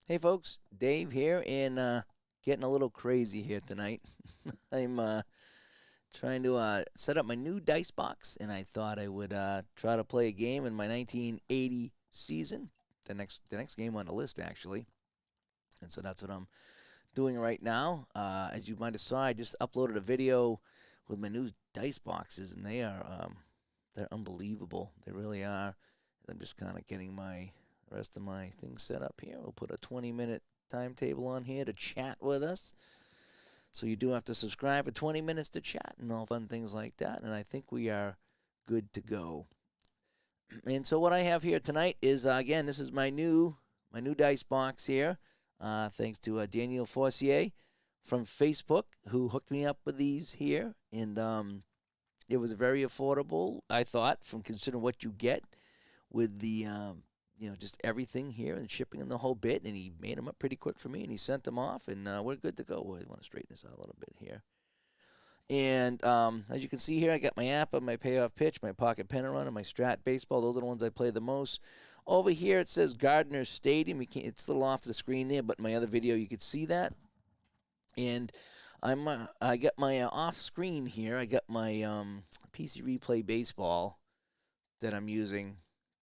Hey folks, Dave here, and getting a little crazy here tonight. I'm trying to set up my new dice box, and I thought I would try to play a game in my 1980 season. The next game on the list, actually, and so that's what I'm doing right now. As you might have saw, I just uploaded a video with my new dice boxes, and they're unbelievable. They really are. I'm just kind of getting the rest of my things set up here. We'll put a 20-minute timetable on here to chat with us. So you do have to subscribe for 20 minutes to chat and all fun things like that. And I think we are good to go. And so what I have here tonight is again, this is my new dice box here. Thanks to Daniel Forcier from Facebook who hooked me up with these here, and it was very affordable, I thought, from considering what you get with the just everything here and shipping and the whole bit. And he made them up pretty quick for me, and he sent them off, and we're good to go. We want to straighten this out a little bit here. And as you can see here, I got my APBA, my payoff pitch, my pocket pennant run, and my strat baseball. Those are the ones I play the most. Over here it says Gardner Stadium. It's a little off the screen there, but in my other video you could see that. And I got my off screen here. I got my PC Replay baseball that I'm using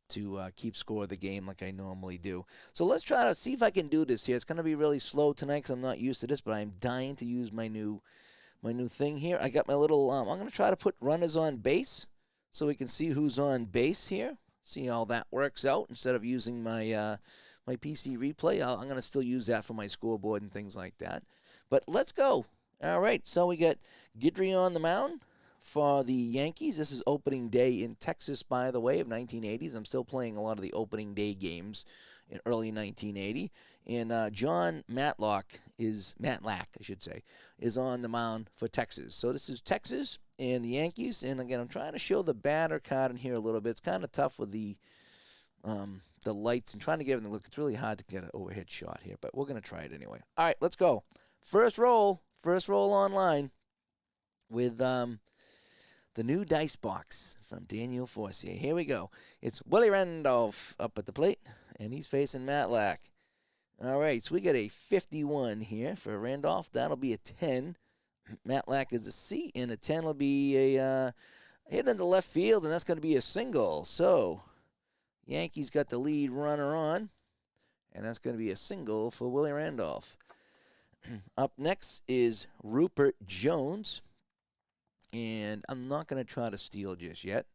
to keep score of the game like I normally do. So let's try to see if I can do this here. It's going to be really slow tonight because I'm not used to this, but I'm dying to use my new thing here. I got my little, I'm going to try to put runners on base so we can see who's on base here. See how that works out. Instead of using my my PC Replay, I'm going to still use that for my scoreboard and things like that. But let's go. All right, so we got Guidry on the mound for the Yankees. This is opening day in Texas, by the way, of 1980s. I'm still playing a lot of the opening day games in early 1980. And John Matlack, is on the mound for Texas. So this is Texas and the Yankees. And again, I'm trying to show the batter card in here a little bit. It's kind of tough with the lights and trying to get everything to look. It's really hard to get an overhead shot here, but we're going to try it anyway. All right, let's go. First roll online with the new dice box from Daniel Forcier. Here we go. It's Willie Randolph up at the plate, and he's facing Matlack. All right, so we got a 51 here for Randolph. That'll be a 10. Matlack is a C, and a 10 will be a hit into left field, and that's going to be a single. So Yankees got the lead runner on, and that's going to be a single for Willie Randolph. Up next is Rupert Jones. And I'm not going to try to steal just yet.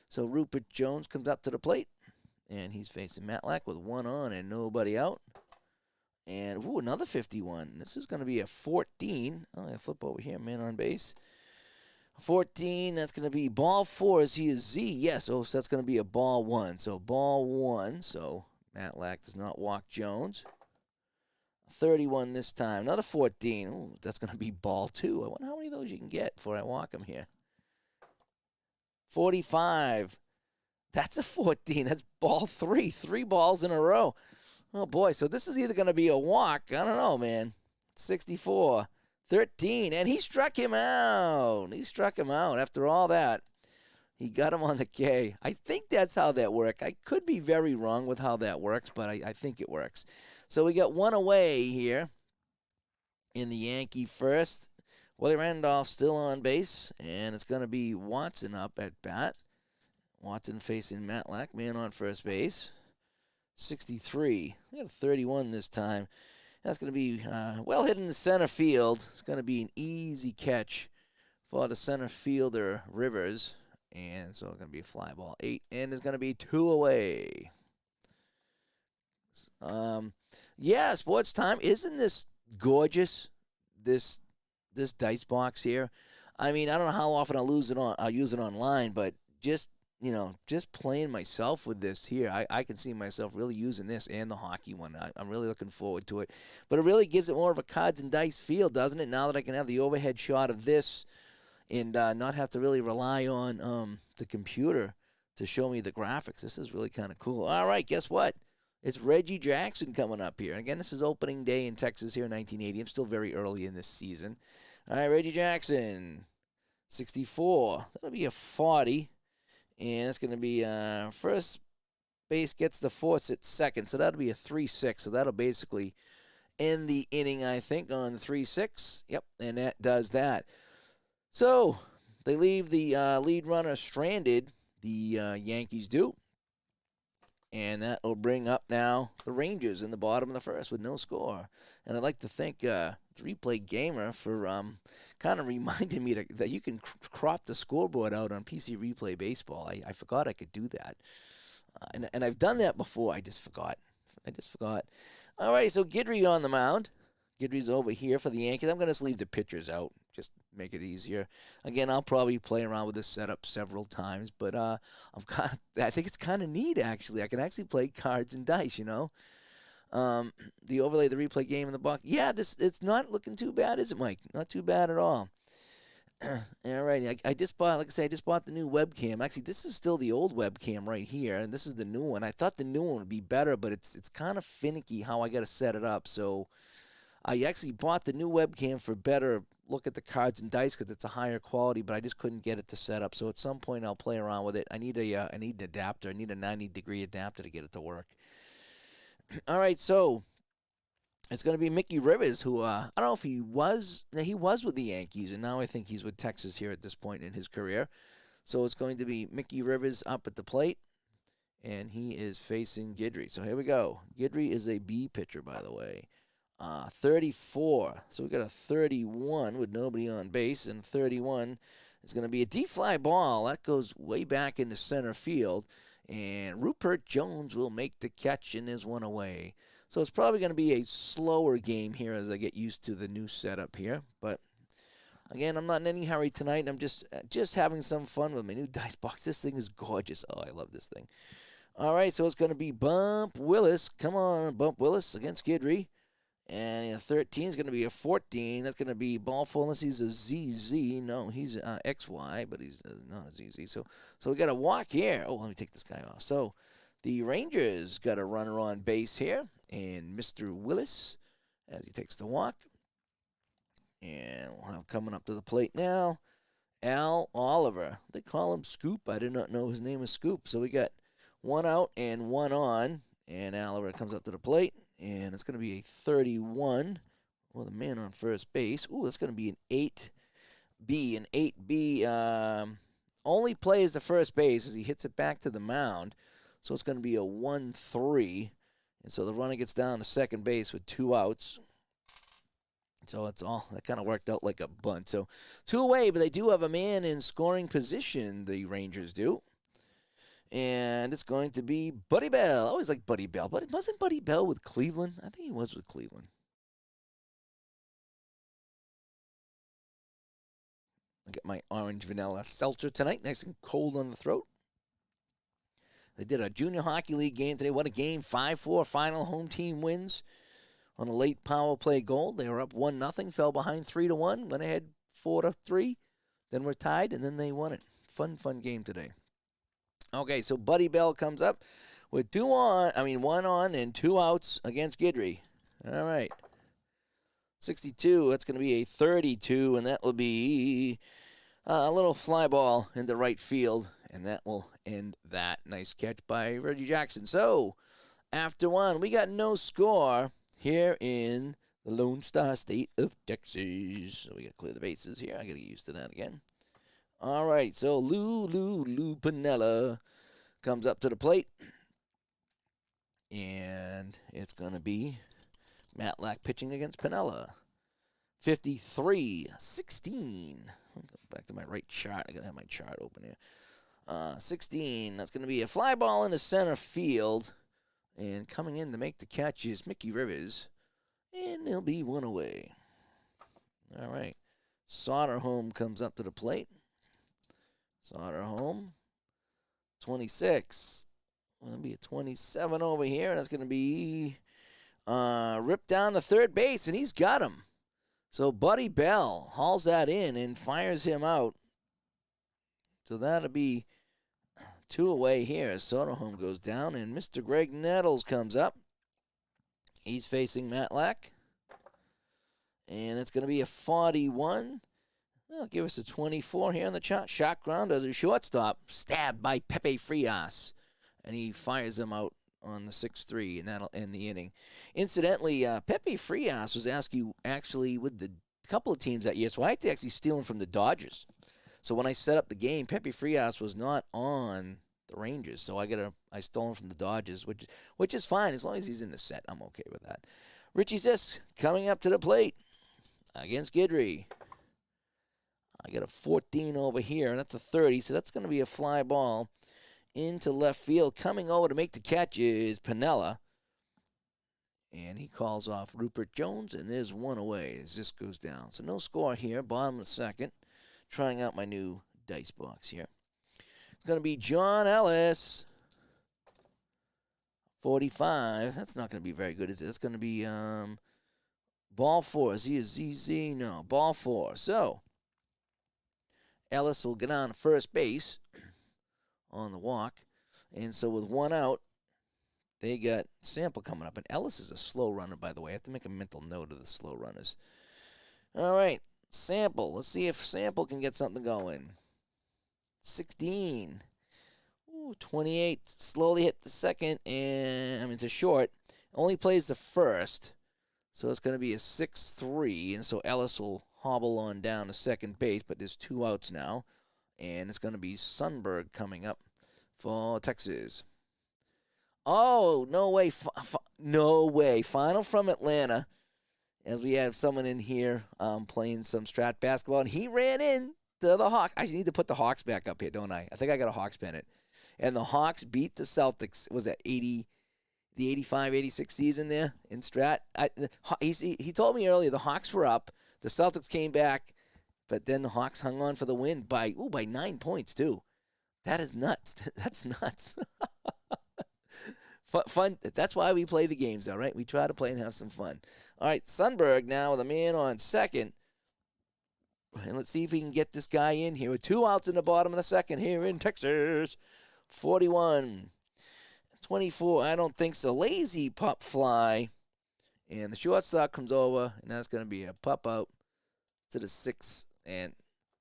So Rupert Jones comes up to the plate, and he's facing Matlack with one on and nobody out. And, another 51. This is going to be a 14. I'm going to flip over here, man on base. 14, that's going to be ball 4. Is he a Z? Yes, so that's going to be a ball 1. So ball 1. So Matlack does not walk Jones. 31 this time. Another 14. Ooh, that's going to be ball 2. I wonder how many of those you can get before I walk them here. 45. That's a 14. That's ball 3. 3 balls in a row. Oh, boy. So this is either going to be a walk. I don't know, man. 64. 13. And he struck him out. After all that. He got him on the K. I think that's how that works. I could be very wrong with how that works, but I think it works. So we got one away here in the Yankee first. Willie Randolph still on base, and it's going to be Watson up at bat. Watson facing Matlack, man on first base. 63. We got a 31 this time. That's going to be well hit in the center field. It's going to be an easy catch for the center fielder, Rivers. And so it's going to be a fly ball 8, and there's going to be 2 away. Yeah, sports time. Isn't this gorgeous? This dice box here. I mean, I don't know how often I'll use it online, but just playing myself with this here, I can see myself really using this and the hockey one. I'm really looking forward to it. But it really gives it more of a cards and dice feel, doesn't it? Now that I can have the overhead shot of this and not have to really rely on the computer to show me the graphics. This is really kind of cool. All right, guess what? It's Reggie Jackson coming up here. And again, this is opening day in Texas here in 1980. I'm still very early in this season. All right, Reggie Jackson, 64. That'll be a 40. And it's going to be first base gets the force at second, so that'll be a 3-6. So that'll basically end the inning, I think, on 3-6. Yep, and that does that. So they leave the lead runner stranded. The Yankees do. And that will bring up now the Rangers in the bottom of the first with no score. And I'd like to thank 3Play Gamer for kind of reminding me that you can crop the scoreboard out on PC Replay Baseball. I forgot I could do that. And I've done that before. I just forgot. All right, so Guidry on the mound. Guidry's over here for the Yankees. I'm going to just leave the pitchers out. Just make it easier. Again, I'll probably play around with this setup several times, but I think it's kind of neat, actually. I can actually play cards and dice, you know. The overlay, the replay game in the box. Yeah, it's not looking too bad, is it, Mike? Not too bad at all. All right, I just bought, like I said, I just bought the new webcam. Actually, this is still the old webcam right here, and this is the new one. I thought the new one would be better, but it's kind of finicky how I got to set it up. So I actually bought the new webcam for better look at the cards and dice because it's a higher quality, but I just couldn't get it to set up. So at some point I'll play around with it. I need an adapter. I need a 90-degree adapter to get it to work. All right, so it's going to be Mickey Rivers, who I don't know if he was with the Yankees, and now I think he's with Texas here at this point in his career. So it's going to be Mickey Rivers up at the plate, and he is facing Guidry. So here we go. Guidry is a B pitcher, by the way. 34. So we got a 31 with nobody on base, and 31 is going to be a deep fly ball. That goes way back into center field, and Rupert Jones will make the catch, and there's one away. So it's probably going to be a slower game here as I get used to the new setup here. But again, I'm not in any hurry tonight. I'm just having some fun with my new dice box. This thing is gorgeous. Oh, I love this thing. All right, so it's going to be Bump Willis. Come on, Bump Willis against Guidry. And a 13 is going to be a 14. That's going to be ball full unless he's a ZZ. No, he's XY, but he's not a ZZ. So we got a walk here. Oh, let me take this guy off. So the Rangers got a runner on base here, and Mr. Willis as he takes the walk. And we'll have coming up to the plate now, Al Oliver. They call him Scoop. I did not know his name was Scoop. So we got one out and one on, and Oliver comes up to the plate. And it's going to be a 31 with a man on first base. Ooh, that's going to be an 8B. An 8B only plays the first base as he hits it back to the mound. So it's going to be a 1-3. And so the runner gets down to second base with 2 outs. So it's all, that kind of worked out like a bunt. So 2 away, but they do have a man in scoring position, the Rangers do. And it's going to be Buddy Bell. I always like Buddy Bell. But wasn't Buddy Bell with Cleveland? I think he was with Cleveland. I got my orange vanilla seltzer tonight. Nice and cold on the throat. They did a junior hockey league game today. What a game. 5-4 final. Home team wins on a late power play goal. They were up 1-0. Fell behind 3-1. Went ahead 4-3. Then were tied, and then they won it. Fun game today. Okay, so Buddy Bell comes up with 1 on and 2 outs against Guidry. All right. 62, that's going to be a 32, and that will be a little fly ball into right field, and that will end that. Nice catch by Reggie Jackson. So, after 1, we got no score here in the Lone Star State of Texas. So we got to clear the bases here. I got to get used to that again. All right, so Lou Piniella comes up to the plate. And it's going to be Matlack pitching against Piniella. 53-16. I'll go back to my right chart. I got to have my chart open here. 16. That's going to be a fly ball into center field. And coming in to make the catch is Mickey Rivers. And there'll be 1 away. All right. Soderholm comes up to the plate. Soderholm, 26. Well, that'll be a 27 over here. That's going to be ripped down to third base, and he's got him. So Buddy Bell hauls that in and fires him out. So that'll be 2 away here as Soderholm goes down, and Mr. Greg Nettles comes up. He's facing Matlack. And it's going to be a 41. They'll give us a 24 here on the shot ground to the shortstop. Stabbed by Pepe Frias. and he fires them out on the 6-3, and that'll end the inning. Incidentally, Pepe Frias was actually with the couple of teams that year, so I had to actually steal him from the Dodgers. So when I set up the game, Pepe Frias was not on the Rangers, so I stole him from the Dodgers, which is fine as long as he's in the set. I'm okay with that. Richie Zisk coming up to the plate against Guidry. I got a 14 over here, and that's a 30, so that's going to be a fly ball into left field. Coming over to make the catch is Piniella, and he calls off Rupert Jones, and there's one away as this goes down. So no score here, bottom of the second. Trying out my new dice box here. It's going to be John Ellis, 45. That's not going to be very good, is it? That's going to be ball 4. Z, no, ball 4. So Ellis will get on first base on the walk. And so with one out, they got Sample coming up. And Ellis is a slow runner, by the way. I have to make a mental note of the slow runners. All right, Sample. Let's see if Sample can get something going. 16. Ooh, 28. Slowly hit the second, and to short. Only plays the first. So it's going to be a 6-3. And so Ellis will hobble on down to second base, but there's 2 outs now. And it's going to be Sundberg coming up for Texas. Oh, no way. No way. Final from Atlanta. As we have someone in here playing some Strat basketball. And he ran in to the Hawks. I need to put the Hawks back up here, don't I? I think I got a Hawks pennant. And the Hawks beat the Celtics. Was that the 85-86 season there in Strat? He told me earlier the Hawks were up. The Celtics came back. But then the Hawks hung on for the win by 9 points, too. That is nuts. That's nuts. Fun. That's why we play the games, all right? We try to play and have some fun. All right, Sundberg now with a man on second. And let's see if we can get this guy in here with 2 outs in the bottom of the second here in Texas. 41-24. I don't think so. Lazy pop fly. And the shortstop comes over, and that's going to be a pop out to the 6th. And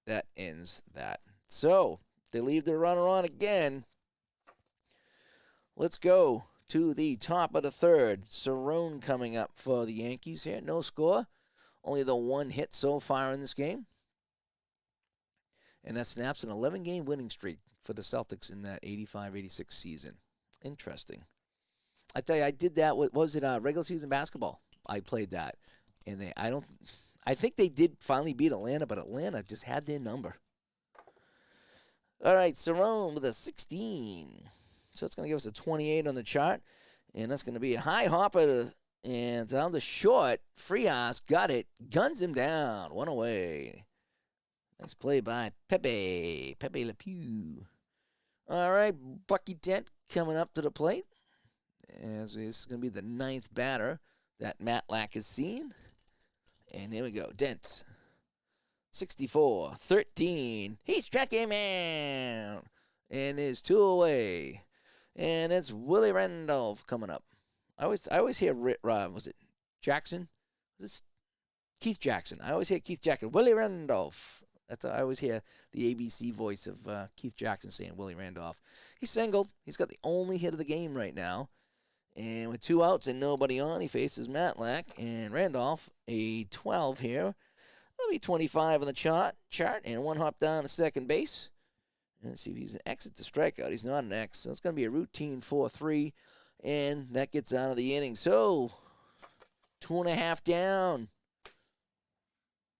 that ends that. So they leave the runner on again. Let's go to the top of the third. Cerrone coming up for the Yankees here. No score. Only the 1 hit so far in this game. And that snaps an 11-game winning streak for the Celtics in that 85-86 season. Interesting. I tell you, I did that. What was it? Regular season basketball. I played that. And I think they did finally beat Atlanta, but Atlanta just had their number. All right, Cerrone with a 16. So it's going to give us a 28 on the chart. And that's going to be a high hopper and down to short. Frias got it. Guns him down. 1 away. Nice play by Pepe Le Pew. All right, Bucky Dent coming up to the plate. As this is going to be the 9th batter that Matlack has seen. And here we go. Dent. 64-13. He struck him out. And there's 2 away. And it's Willie Randolph coming up. I always hear, was it Jackson? Was this Keith Jackson? I always hear Keith Jackson. Willie Randolph. I always hear the ABC voice of Keith Jackson saying Willie Randolph. He's singled. He's got the only hit of the game right now. And with 2 outs and nobody on, he faces Matlack. And Randolph, a 12 here. That'll be 25 on the chart, and 1 hop down to second base. And let's see if he's an exit to strikeout. He's not an X, so it's going to be a routine 4-3, and that gets out of the inning. So, 2.5 down.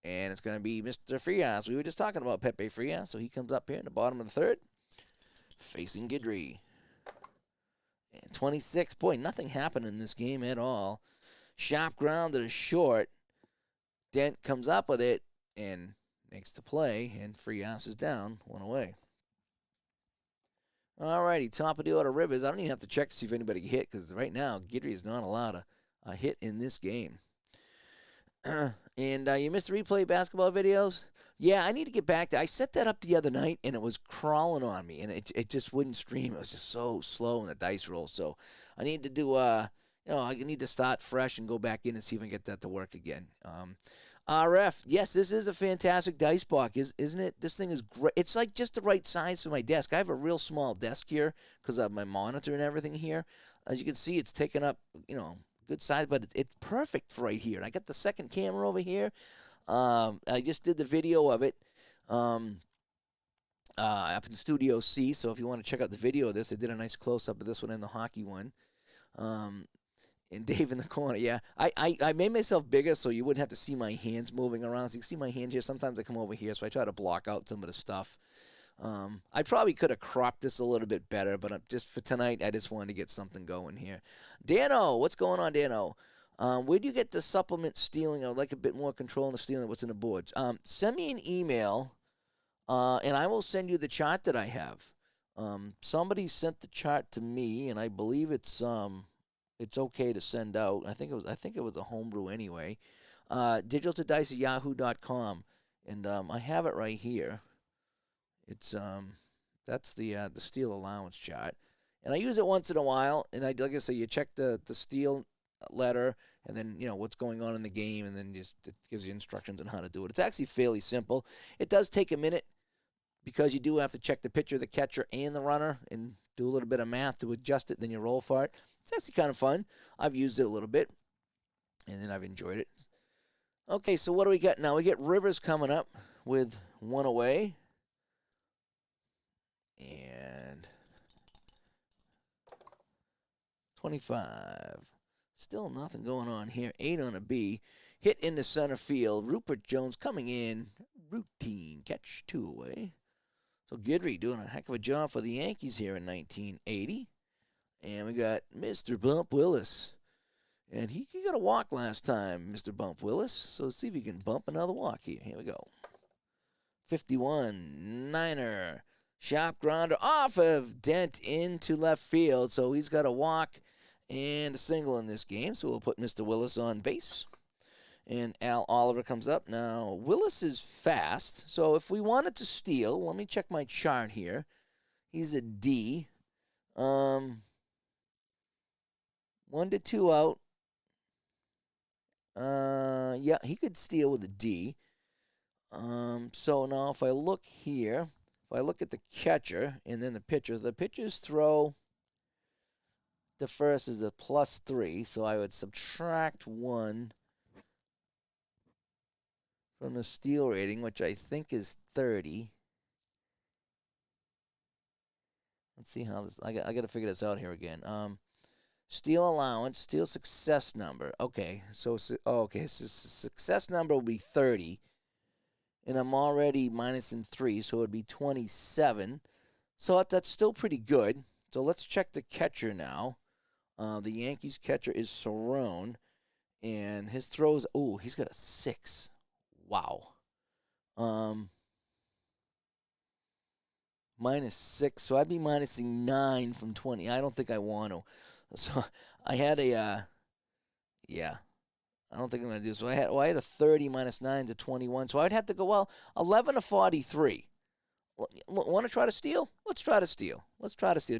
And it's going to be Mr. Frias. We were just talking about Pepe Frias, so he comes up here in the bottom of the 3rd, facing Guidry. And 26, boy, nothing happened in this game at all. Sharp ground to the short. Dent comes up with it and makes the play, and Frias is down 1 away. All righty, top of the order, Rivers. I don't even have to check to see if anybody hit, because right now, Guidry is not allowed a hit in this game. And you missed the replay basketball videos? Yeah, I need to get back to I set that up the other night, and it was crawling on me, and it just wouldn't stream. It was just so slow in the dice roll. So I need to do, I need to start fresh and go back in and see if I can get that to work again. RF. Yes, this is a fantastic dice box, isn't it? This thing is great. It's like just the right size for my desk. I have a real small desk here because of my monitor and everything here. As you can see, it's taken up, good size, but it's perfect for right here. And I got the second camera over here. I just did the video of it up in Studio C. So if you want to check out the video of this, I did a nice close-up of this one and the hockey one. And Dave in the corner, yeah. I made myself bigger so you wouldn't have to see my hands moving around. So you can see my hand here. Sometimes I come over here, so I try to block out some of the stuff. I probably could have cropped this a little bit better, but just for tonight, I just wanted to get something going here. Dano, what's going on, Dano? Where do you get the supplement stealing? I'd like a bit more control in the stealing of what's in the boards. Send me an email, and I will send you the chart that I have. Somebody sent the chart to me, and I believe it's okay to send out. I think it was a homebrew anyway. digitaltodice@yahoo.com, and I have it right here. It's that's the steel allowance chart, and I use it once in a while. And like I say, you check the steel letter, and then what's going on in the game, and then it gives you instructions on how to do it. It's actually fairly simple. It does take a minute because you do have to check the pitcher, the catcher, and the runner, and do a little bit of math to adjust it. Then you roll for it. It's actually kind of fun. I've used it a little bit, and then I've enjoyed it. Okay, so what do we got now? We get Rivers coming up with one away. And 25. Still nothing going on here. 8 on a B. Hit into center field. Rupert Jones coming in. Routine catch, 2 away. So Guidry doing a heck of a job for the Yankees here in 1980. And we got Mr. Bump Willis. And he got a walk last time, Mr. Bump Willis. So let's see if he can bump another walk here. Here we go. 51. Niner. Sharp grounder off of Dent into left field. So he's got a walk and a single in this game. So we'll put Mr. Willis on base. And Al Oliver comes up. Now, Willis is fast. So if we wanted to steal, let me check my chart here. He's a D. 1 to 2 out. Yeah, he could steal with a D. So now if I look here, if I look at the catcher and then the pitchers throw the first is a +3, so I would subtract 1 from the steal rating, which I think is 30. Let's see how this. I got to figure this out here again. Steal allowance, steal success number. Okay, so success number will be 30, and I'm already minusing 3, so it would be 27. So that's still pretty good. So let's check the catcher now. The Yankees catcher is Cerrone, and his throws. Oh, he's got a 6. Wow. -6, so I'd be minusing 9 from 20. I don't think I want to. So I had I don't think I'm going to do so. I had a 30 -9 to 21. So I'd have to go, 11 to 43. Want to try to steal? Let's try to steal.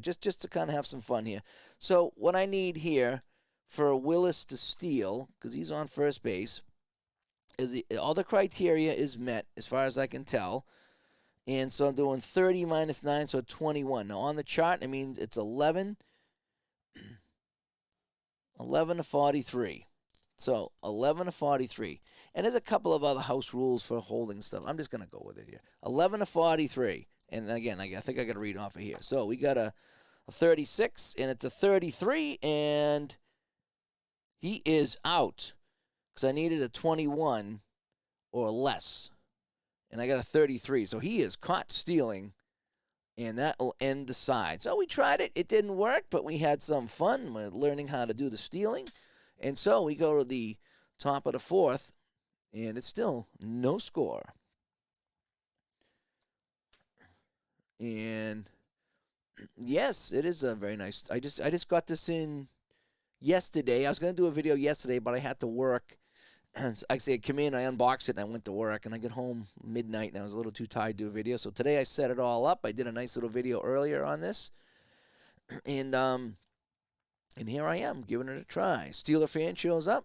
Just to kind of have some fun here. So what I need here for Willis to steal, because he's on first base, is all the criteria is met as far as I can tell. And so I'm doing 30 -9, so 21. Now on the chart, it means it's 11 to 43. So 11 to 43. And there's a couple of other house rules for holding stuff. I'm just going to go with it here. 11 to 43. And again, I think I got to read off of here. So we got a 36, and it's a 33, and he is out because I needed a 21 or less. And I got a 33. So he is caught stealing, and that will end the side. So we tried it. It didn't work, but we had some fun with learning how to do the stealing. And so we go to the top of the 4th, and it's still no score. And yes, it is a very nice. I just got this in yesterday. I was going to do a video yesterday, but I had to work. I say I come in, I unbox it, and I went to work, and I get home midnight, and I was a little too tired to do a video. So today I set it all up. I did a nice little video earlier on this, and here I am giving it a try. Steeler fan shows up,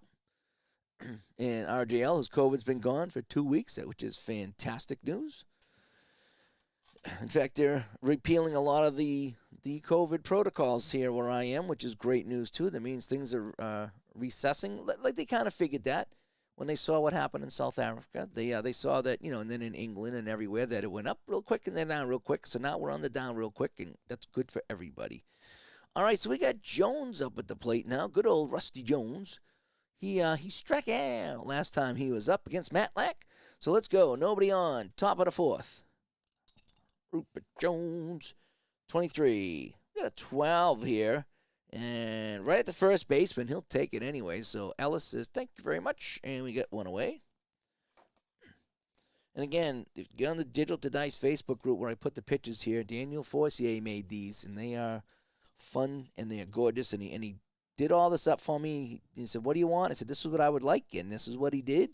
And RJL, his COVID's been gone for 2 weeks, which is fantastic news. In fact, they're repealing a lot of the COVID protocols here where I am, which is great news too. That means things are recessing, like they kind of figured that when they saw what happened in South Africa. They saw that, and then in England and everywhere that it went up real quick and then down real quick. So now we're on the down real quick, and that's good for everybody. All right, so we got Jones up at the plate now. Good old Rusty Jones. He struck out last time he was up against Matlack. So let's go. Nobody on. Top of the fourth. Rupert Jones, 23. We got a 12 here. And right at the first baseman, he'll take it anyway. So Ellis says, thank you very much. And we get one away. And again, if you get on the Digital to Dice Facebook group where I put the pictures here, Daniel Forcier made these, and they are fun and they are gorgeous. And he did all this up for me. He said, what do you want? I said, this is what I would like. And this is what he did.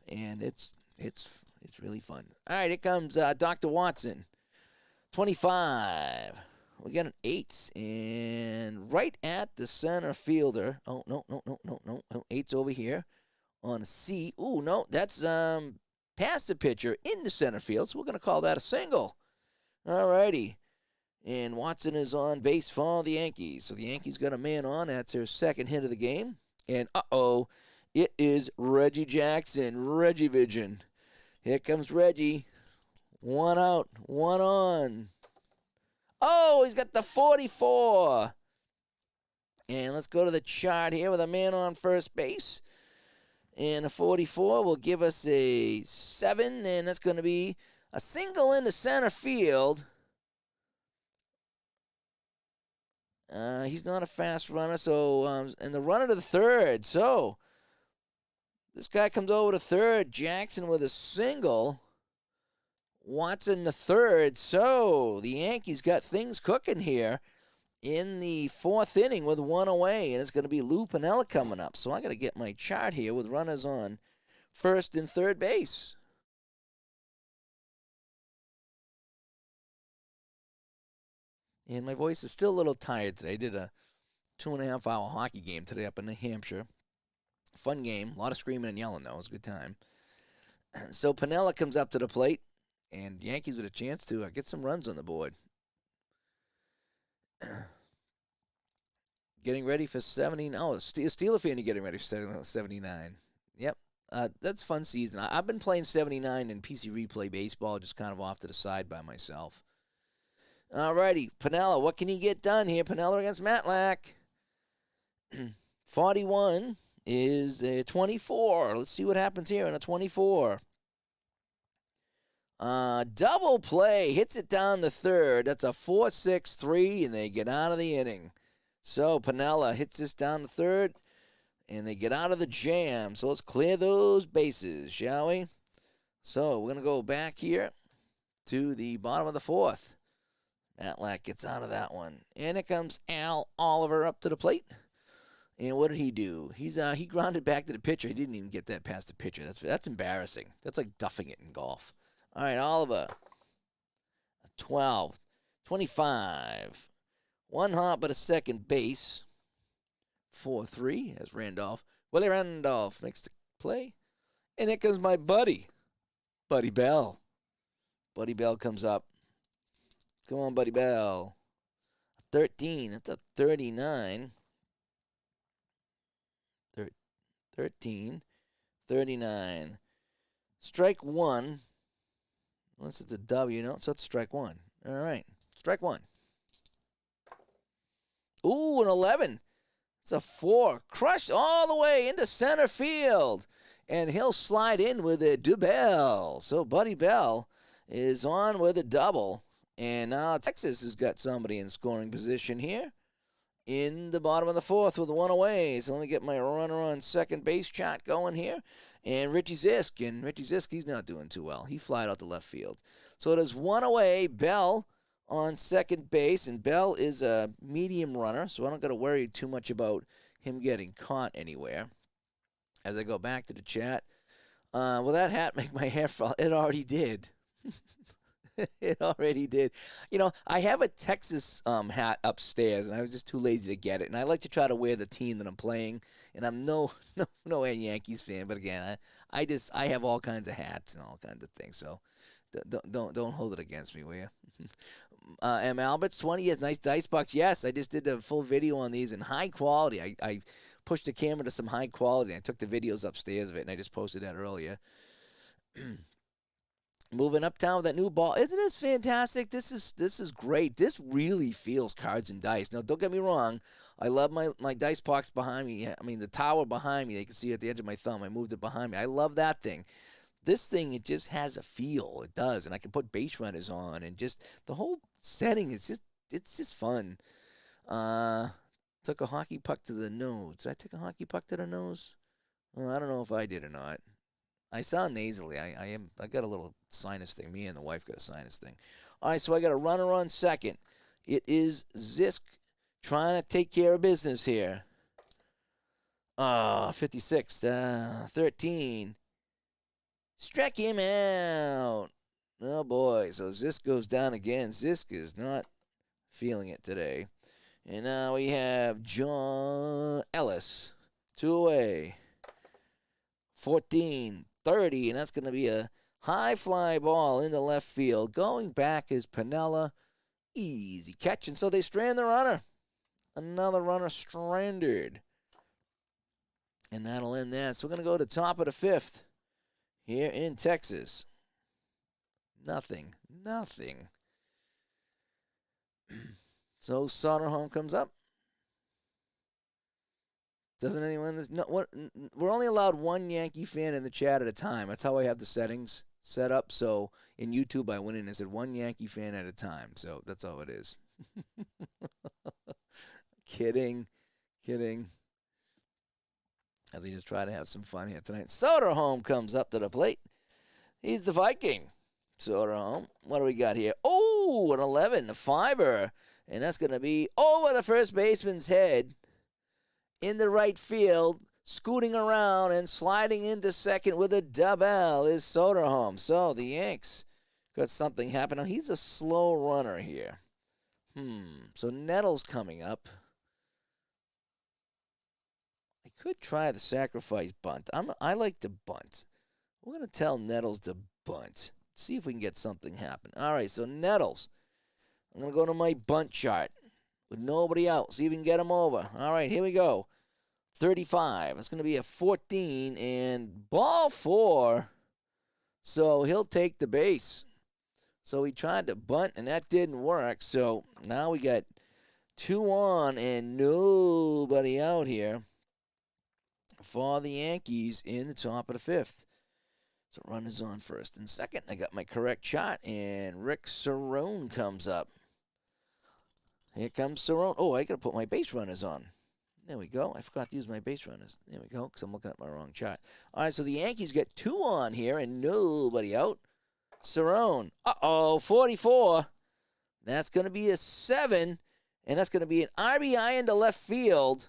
And it's really fun. All right, here comes Dr. Watson. 25. We got an 8. And right at the center fielder. Oh, no. 8's over here on a C. Ooh, no, that's past the pitcher in the center field. So we're going to call that a single. All righty. And Watson is on base for the Yankees. So the Yankees got a man on. That's their second hit of the game. And, it is Reggie Jackson. Reggie Vision. Here comes Reggie. One out, one on. Oh, he's got the 44. And let's go to the chart here with a man on first base. And a 44 will give us a 7, and that's going to be a single into center field. He's not a fast runner, so and the runner to the third. So this guy comes over to third. Jackson with a single. Watson the third. So the Yankees got things cooking here in the fourth inning with one away, and it's going to be Lou Piniella coming up. So I got to get my chart here with runners on first and third base. And my voice is still a little tired today. I did a 2.5-hour hockey game today up in New Hampshire. Fun game. A lot of screaming and yelling, though. It was a good time. So Piniella comes up to the plate, and Yankees with a chance to get some runs on the board. Getting ready for 79. Oh, Steeler fan getting ready for 79. Yep. That's a fun season. I've been playing 79 in PC Replay Baseball, just kind of off to the side by myself. All righty. Piniella, what can he get done here? Piniella against Matlack. 41 is a 24. Let's see what happens here in a 24. Double play. Hits it down the third. That's a 4-6-3, and they get out of the inning. So Piniella hits this down the third, and they get out of the jam. So let's clear those bases, shall we? So we're going to go back here to the bottom of the fourth. Matlack gets out of that one. And it comes Al Oliver up to the plate. And what did he do? He grounded back to the pitcher. He didn't even get that past the pitcher. That's embarrassing. That's like duffing it in golf. All right, Oliver. 12. 25. One hop at a second base. 4-3 as Randolph. Willie Randolph makes the play. And here comes my buddy, Buddy Bell. Buddy Bell comes up. Come on, Buddy Bell. 13. That's a 39. 13. 39. Strike one. Unless it's a W, no, so it's strike one. All right. Strike one. Ooh, an 11. It's a 4. Crushed all the way into center field. And he'll slide in with a double. So Buddy Bell is on with a double. And now Texas has got somebody in scoring position here in the bottom of the fourth with one away. So let me get my runner on second base chart going here. And Richie Zisk. And Richie Zisk, he's not doing too well. He flied out to left field. So there's one away. Bell on second base. And Bell is a medium runner, so I don't got to worry too much about him getting caught anywhere. As I go back to the chat. Will that hat make my hair fall? It already did. It already did. You know, I have a Texas hat upstairs, and I was just too lazy to get it. And I like to try to wear the team that I'm playing. And I'm no Yankees fan, but again, I have all kinds of hats and all kinds of things. So don't hold it against me, will you? M. Alberts, 20 years, nice dice box. Yes, I just did a full video on these in high quality. I pushed the camera to some high quality. I took the videos upstairs of it, and I just posted that earlier. Moving uptown with that new ball. Isn't this fantastic? This is great. This really feels cards and dice. Now, don't get me wrong. I love my dice box behind me. I mean, the tower behind me. You can see it at the edge of my thumb. I moved it behind me. I love that thing. This thing, it just has a feel. It does. And I can put base runners on. And just the whole setting is just fun. Took a hockey puck to the nose. Did I take a hockey puck to the nose? Well, I don't know if I did or not. I sound nasally. I got a little sinus thing. Me and the wife got a sinus thing. All right, so I got a runner on second. It is Zisk trying to take care of business here. 56, 13. Struck him out. Oh, boy. So Zisk goes down again. Zisk is not feeling it today. And now we have John Ellis. 2 away. 14, 30, and that's going to be a high fly ball into left field. Going back is Piniella. Easy catch, and so they strand the runner. Another runner stranded. And that'll end that. So we're going to go to top of the fifth here in Texas. Nothing. So Soderholm comes up. Doesn't anyone? No, what? We're only allowed one Yankee fan in the chat at a time. That's how I have the settings set up. So in YouTube, I went in and said one Yankee fan at a time. So that's all it is. Kidding. As we just try to have some fun here tonight. Soderholm comes up to the plate. He's the Viking. Soderholm. What do we got here? Oh, an 11, a fiber. And that's going to be over the first baseman's head. In the right field, scooting around and sliding into second with a double is Soderholm. So the Yanks got something happen. Now he's a slow runner here. So Nettles coming up. I could try the sacrifice bunt. I like to bunt. We're going to tell Nettles to bunt. See if we can get something happen. All right, so Nettles. I'm going to go to my bunt chart with nobody out. See if we can get him over. All right, here we go. 35. It's going to be a 14 and ball 4. So he'll take the base. So he tried to bunt and that didn't work. So now we got 2 on and nobody out here for the Yankees in the top of the 5th. So runners on first and second. I got my correct shot and Rick Cerrone comes up. Here comes Cerrone. Oh, I got to put my base runners on. There we go. I forgot to use my base runners. There we go, because I'm looking at my wrong chart. All right, so the Yankees get 2 on here and nobody out. Cerrone. 44. That's going to be a 7, and that's going to be an RBI into left field.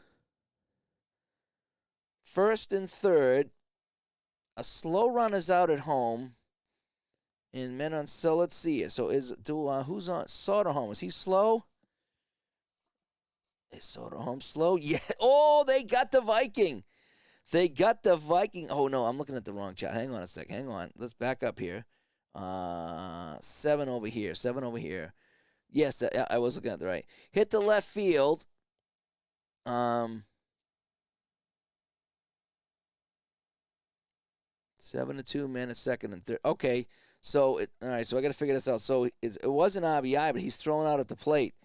First and third. A slow runner's out at home. And men on, so let's see it. So who's on? Soderholm. Is he slow? Is Soderholm slow? Yeah. Oh, they got the Viking. Oh, no, I'm looking at the wrong chart. Hang on a sec. Hang on. Let's back up here. 7 over here. Yes, I was looking at the right. Hit the left field. 7-2, men a second and third. Okay, so all right. So I got to figure this out. So it was an RBI, but he's thrown out at the plate.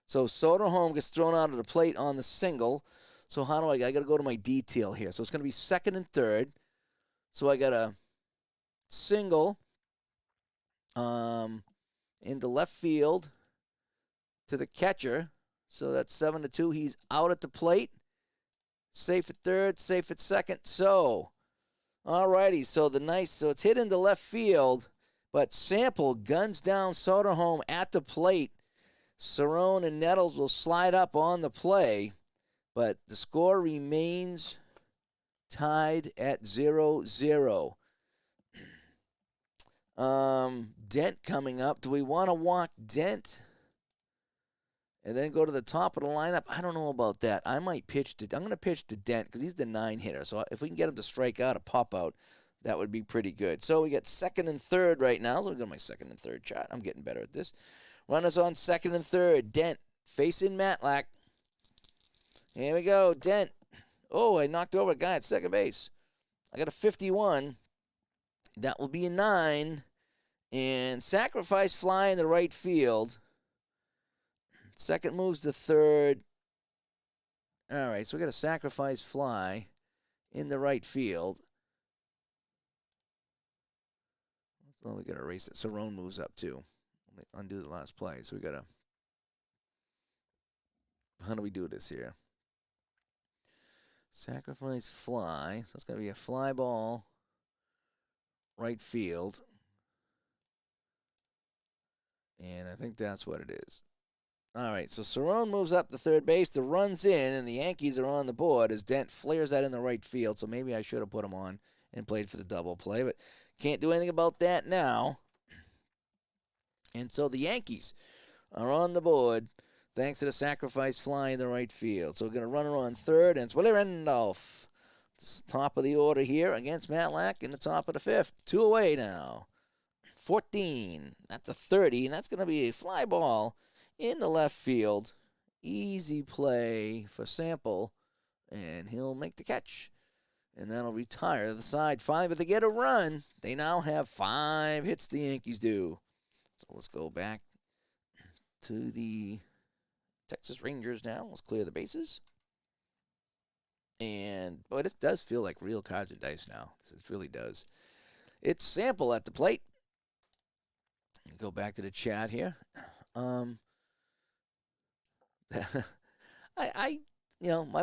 So Soderholm gets thrown out of the plate on the single. So how do I got to go to my detail here. So it's going to be second and third. So I got a single in the left field to the catcher. So that's 7-2. He's out at the plate. Safe at third, safe at second. So, all righty. So it's hit into left field, but Sample guns down Soderholm at the plate. Cerrone and Nettles will slide up on the play, but the score remains tied at 0-0. Dent coming up. Do we want to walk Dent and then go to the top of the lineup? I don't know about that. I might pitch to. I'm going to pitch to Dent because he's the 9 hitter. So if we can get him to strike out or pop out, that would be pretty good. So we got second and third right now. So we got my second and third chart. I'm getting better at this. Runners on second and third. Dent facing Matlack. Here we go. Dent. Oh, I knocked over a guy at second base. I got a 51. That will be a 9. And sacrifice fly in the right field. Second moves to third. All right, so we got a sacrifice fly in the right field. So we got to erase it. Cerrone moves up too. Let me undo the last play. So we got to. How do we do this here? Sacrifice fly. So it's going to be a fly ball. Right field. And I think that's what it is. All right, so Cerrone moves up to third base. The run's in, and the Yankees are on the board as Dent flares that in the right field. So maybe I should have put him on and played for the double play, but can't do anything about that now. And so the Yankees are on the board thanks to the sacrifice fly in the right field. So we're going to run her on third, and it's Willie Randolph. Top of the order here against Matlack in the top of the fifth. 2 away now. 14. That's a 30, and that's going to be a fly ball in the left field. Easy play for Sample, and he'll make the catch. And that'll retire the side 5, but they get a run. They now have 5 hits, the Yankees do. So let's go back to the Texas Rangers now. Let's clear the bases. And, boy, this does feel like real cards and dice now. It really does. It's Sample at the plate. Go back to the chat here. My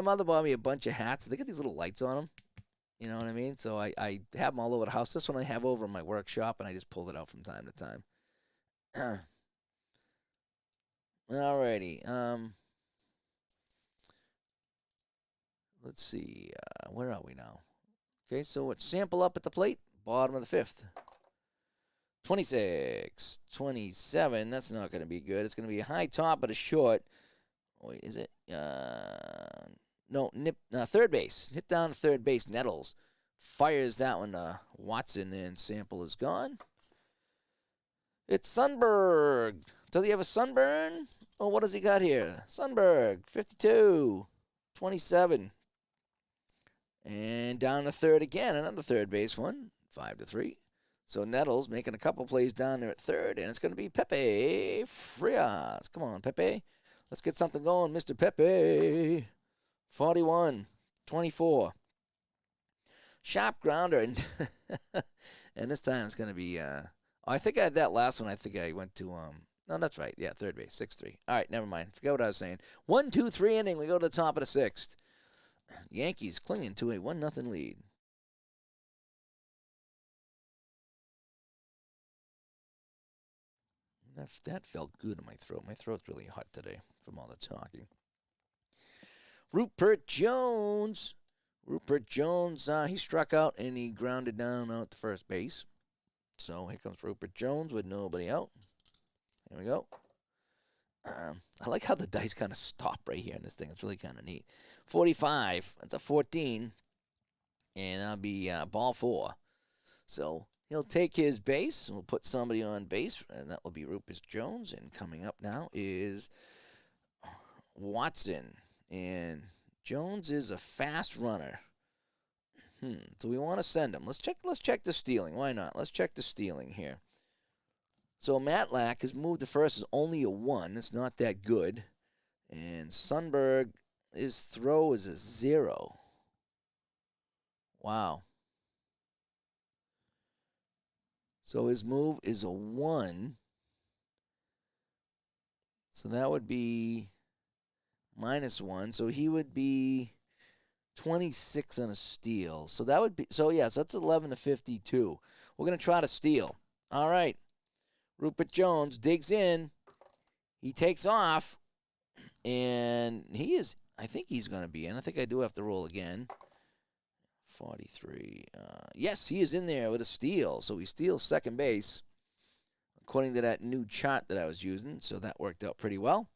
mother bought me a bunch of hats. They got these little lights on them. You know what I mean? So I have them all over the house. This one I have over in my workshop, and I just pulled it out from time to time. Alrighty. Let's see. Where are we now? Okay, so it's Sample up at the plate. Bottom of the fifth. 26, 27. That's not going to be good. It's going to be a high top but a short. Wait, is it? No, third base. Hit down to third base. Nettles fires that one to Watson, and Sample is gone. It's Sundberg. Does he have a sunburn? Oh, what does he got here? Sundberg, 52, 27. And down to third again. Another third base one. 5-3. So Nettles making a couple plays down there at third, and it's going to be Pepe Frias. Come on, Pepe. Let's get something going, Mr. Pepe. 41, 24. Sharp grounder, and and this time it's going to be, I think I had that last one. I think I went to, no, that's right. Yeah, third base, 6-3. All right, never mind. Forget what I was saying. 1-2-3 inning. We go to the top of the sixth. Yankees clinging to a 1-0 lead. That felt good in my throat. My throat's really hot today from all the talking. Rupert Jones. He struck out and he grounded down out to first base. So here comes Rupert Jones with nobody out. Here we go. I like how the dice kind of stop right here in this thing. It's really kind of neat. 45. That's a 14. And that'll be ball 4. So he'll take his base. We'll put somebody on base, and that will be Rupert Jones. And coming up now is Watson. And Jones is a fast runner. Do we want to send him? Let's check the stealing. Why not? Let's check the stealing here. So Matlack has moved to first is only a 1. It's not that good. And Sundberg, his throw is a 0. Wow. So his move is a 1. So that would be -1. So he would be 26 on a steal. So that would be, so that's 11-52. We're going to try to steal. All right. Rupert Jones digs in. He takes off. And I think he's going to be in. I think I do have to roll again. 43. Yes, he is in there with a steal. So he steals second base. according to that new chart that I was using. So that worked out pretty well.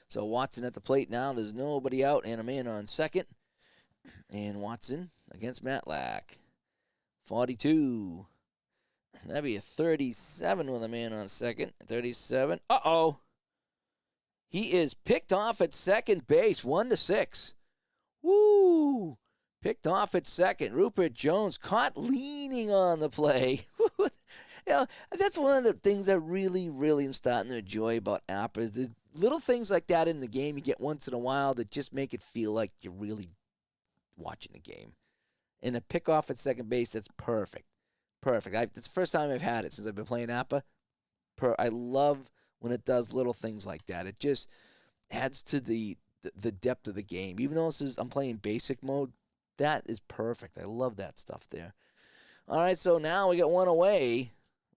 So Watson at the plate now. There's nobody out, and a man on second. And Watson against Matlack. 42. That'd be a 37 with a man on second. 37. Uh-oh. He is picked off at second base. 1-6. Woo! Picked off at second. Rupert Jones caught leaning on the play. That's one of the things I really, really am starting to enjoy about APBA is the little things like that in the game you get once in a while that just make it feel like you're really watching the game. And a pick off at second base, that's perfect. Perfect. It's the first time I've had it since I've been playing APBA. I love when it does little things like that. It just adds to the depth of the game. Even though I'm playing basic mode, that is perfect. I love that stuff there. All right, so now we got one away.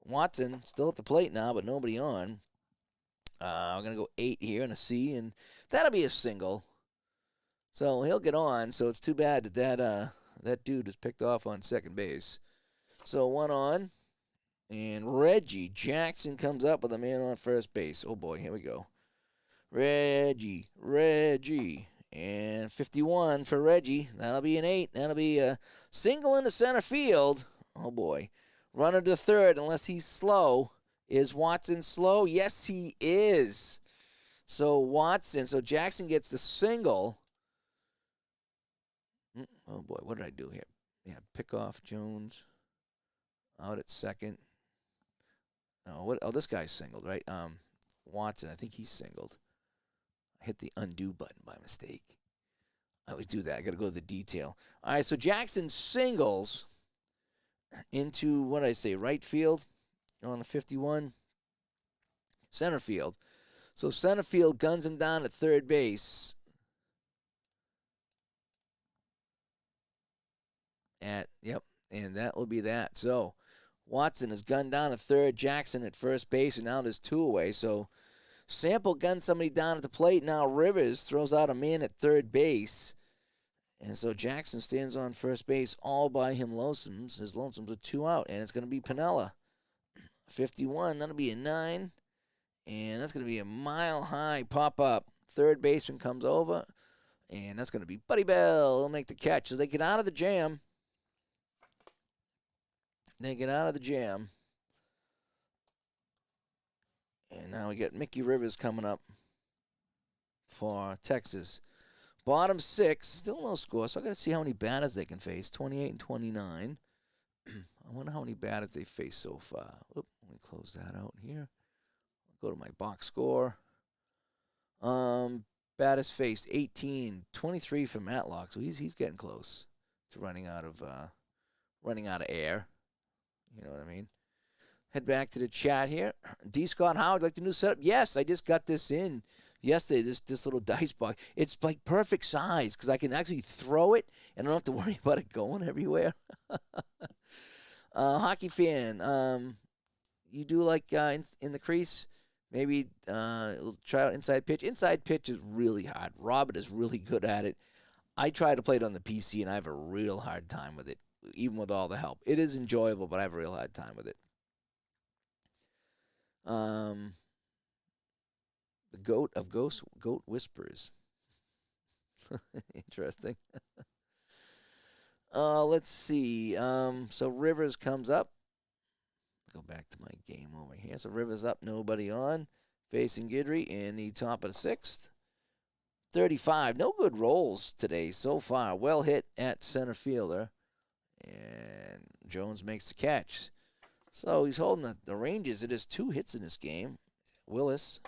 Watson still at the plate now, but nobody on. We're going to go 8 here and a C, and that'll be a single. So he'll get on, so it's too bad that dude was picked off on second base. So 1 on, and Reggie Jackson comes up with a man on first base. Oh, boy, here we go. Reggie, and 51 for Reggie. That'll be an 8. That'll be a single into center field. Oh, boy. Runner to third, unless he's slow. Is Watson slow? Yes, he is. So Jackson gets the single. Oh, boy, what did I do here? Yeah, pick off Jones. Out at second. Oh, this guy's singled, right? Watson, I think he's singled. I hit the undo button by mistake. I always do that. I got to go to the detail. All right, so Jackson singles into, what did I say, right field on the 51? Center field. So center field guns him down at third base. And that will be that. So Watson is gunned down at third, Jackson at first base, and now there's 2 away. So Sample guns somebody down at the plate. Now Rivers throws out a man at third base. And so Jackson stands on first base all by his lonesomes with 2 out. And it's going to be Piniella. 51, that'll be a 9. And that's going to be a mile-high pop-up. Third baseman comes over. And that's going to be Buddy Bell. He'll make the catch. So they get out of the jam. And now we get Mickey Rivers coming up for Texas. Bottom 6, still no score, so I got to see how many batters they can face. 28 and 29. I wonder how many batters they face so far. Oop, let me close that out here. I'll go to my box score. Batters faced 18, 23 for Matlock, so he's getting close to running out of air. You know what I mean? Head back to the chat here. D. Scott Howard, like the new setup? Yes, I just got this in yesterday, this little dice box. It's like perfect size because I can actually throw it and I don't have to worry about it going everywhere. Hockey fan, you do like in the crease? Maybe try out inside pitch. Inside pitch is really hard. Robert is really good at it. I try to play it on the PC and I have a real hard time with it, even with all the help. It is enjoyable, but I have a real hard time with it. The goat of goat whispers. Interesting. Let's see. So Rivers comes up. Go back to my game over here. So Rivers up, nobody on. Facing Guidry in the top of the 6th. 35. No good rolls today so far. Well hit at center fielder. And Jones makes the catch. So he's holding the Rangers. It is 2 hits in this game. Willis,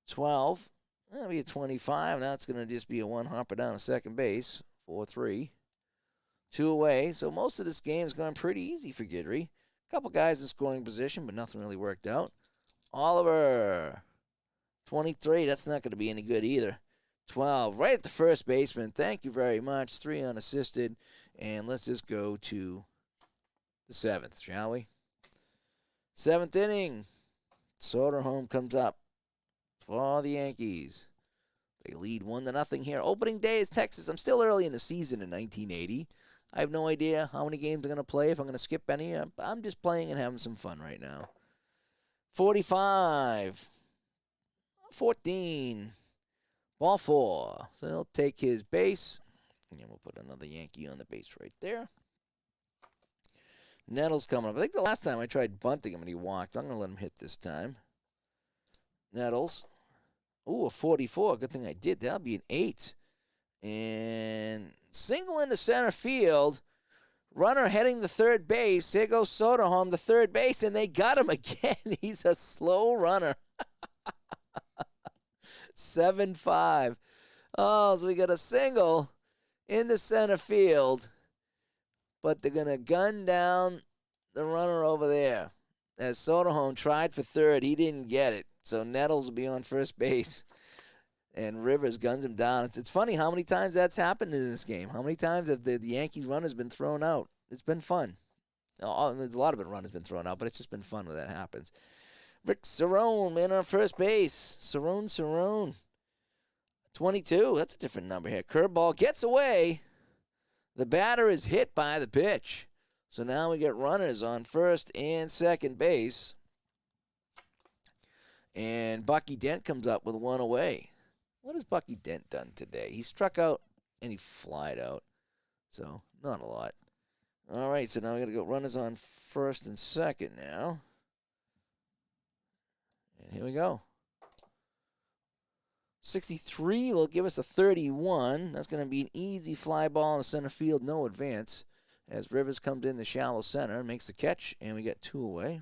12. That'll be a 25. Now it's going to just be a 1 hopper down to second base. 4-3. 2 away. So most of this game has gone pretty easy for Guidry. A couple guys in scoring position, but nothing really worked out. Oliver, 23. That's not going to be any good either. 12. Right at the first baseman. Thank you very much. 3 unassisted. And let's just go to the 7th, shall we? 7th inning. Soderholm comes up for the Yankees. They lead 1-0 here. Opening day is Texas. I'm still early in the season in 1980. I have no idea how many games I'm going to play, if I'm going to skip any. I'm just playing and having some fun right now. 45. 14. Ball 4. So he'll take his base. And we'll put another Yankee on the base right there. Nettles coming up. I think the last time I tried bunting him and he walked. I'm going to let him hit this time. Nettles. Ooh, a 44. Good thing I did. That'll be an 8. And single into center field. Runner heading to third base. Here goes Soderholm to third base, and they got him again. He's a slow runner. 7-5. Oh, so we got a single in the center field, but they're going to gun down the runner over there. As Soderholm tried for third, he didn't get it. So Nettles will be on first base, and Rivers guns him down. It's funny how many times that's happened in this game. How many times have the Yankees runner's been thrown out? It's been fun. There's a lot of runners been thrown out, but it's just been fun when that happens. Rick Cerrone, man, on first base. Cerrone. 22. That's a different number here. Curveball gets away. The batter is hit by the pitch. So now we get runners on first and second base. And Bucky Dent comes up with one away. What has Bucky Dent done today? He struck out and he flied out. So not a lot. All right, so now we got to go runners on first and second now. And here we go. 63 will give us a 31. That's going to be an easy fly ball in the center field, no advance. As Rivers comes in the shallow center, makes the catch, and we get 2 away.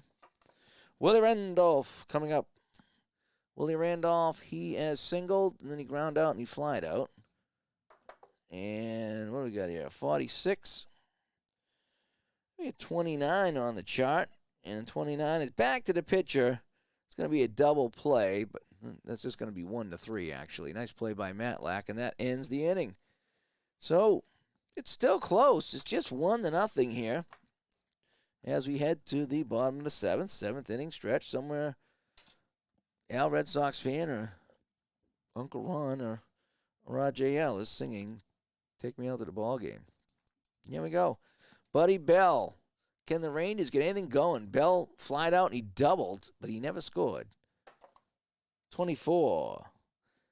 Willie Randolph coming up. Willie Randolph, he has singled, and then he ground out, and he flied out. And what do we got here? 46. We have 29 on the chart, and 29 is back to the pitcher. It's going to be a double play, but that's just going to be 1-3, actually. Nice play by Matlack, and that ends the inning. So it's still close. It's just 1-0 here as we head to the bottom of the seventh inning stretch. Somewhere Al Red Sox fan or Uncle Ron or Roger L is singing "Take Me Out to the Ball Game." Here we go. Buddy Bell. Can the Rangers get anything going? Bell flied out and he doubled, but he never scored. 24.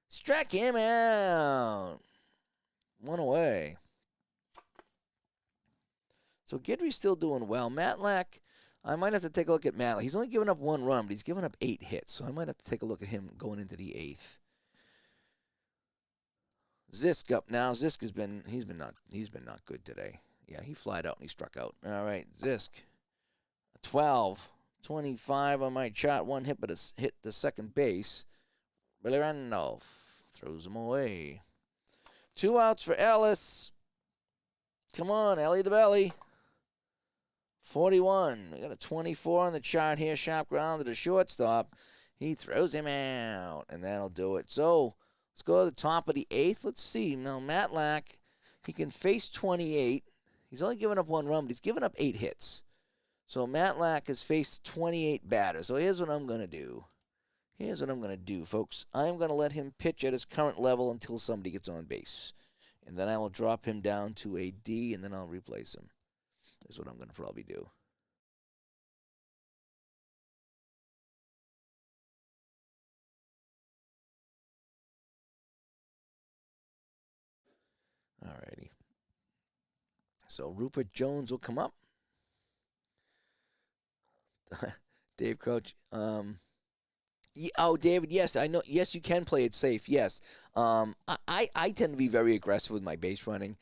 Struck him out. 1 away. So Guidry's still doing well. Matlack, I might have to take a look at Matlack. He's only given up 1 run, but he's given up 8 hits. So I might have to take a look at him going into the 8th. Zisk up now. Zisk he's been not good today. Yeah, he flied out and he struck out. All right, Zisk. 12. 25 on my chart. 1 hit, but it's hit the second base. Billy Randolph throws him away. 2 outs for Ellis. Come on, Ellie the Belly. 41. We got a 24 on the chart here. Sharp ground to the shortstop. He throws him out, and that'll do it. So let's go to the top of the 8th. Let's see. Now, Matlack, he can face 28. He's only given up 1 run, but he's given up 8 hits. So Matlack has faced 28 batters. So here's what I'm going to do. Folks. I'm going to let him pitch at his current level until somebody gets on base. And then I will drop him down to a D, and then I'll replace him. That's what I'm going to probably do. All righty. So Rupert Jones will come up. Dave Crouch. David, yes, I know. Yes, you can play it safe. Yes. I tend to be very aggressive with my base running,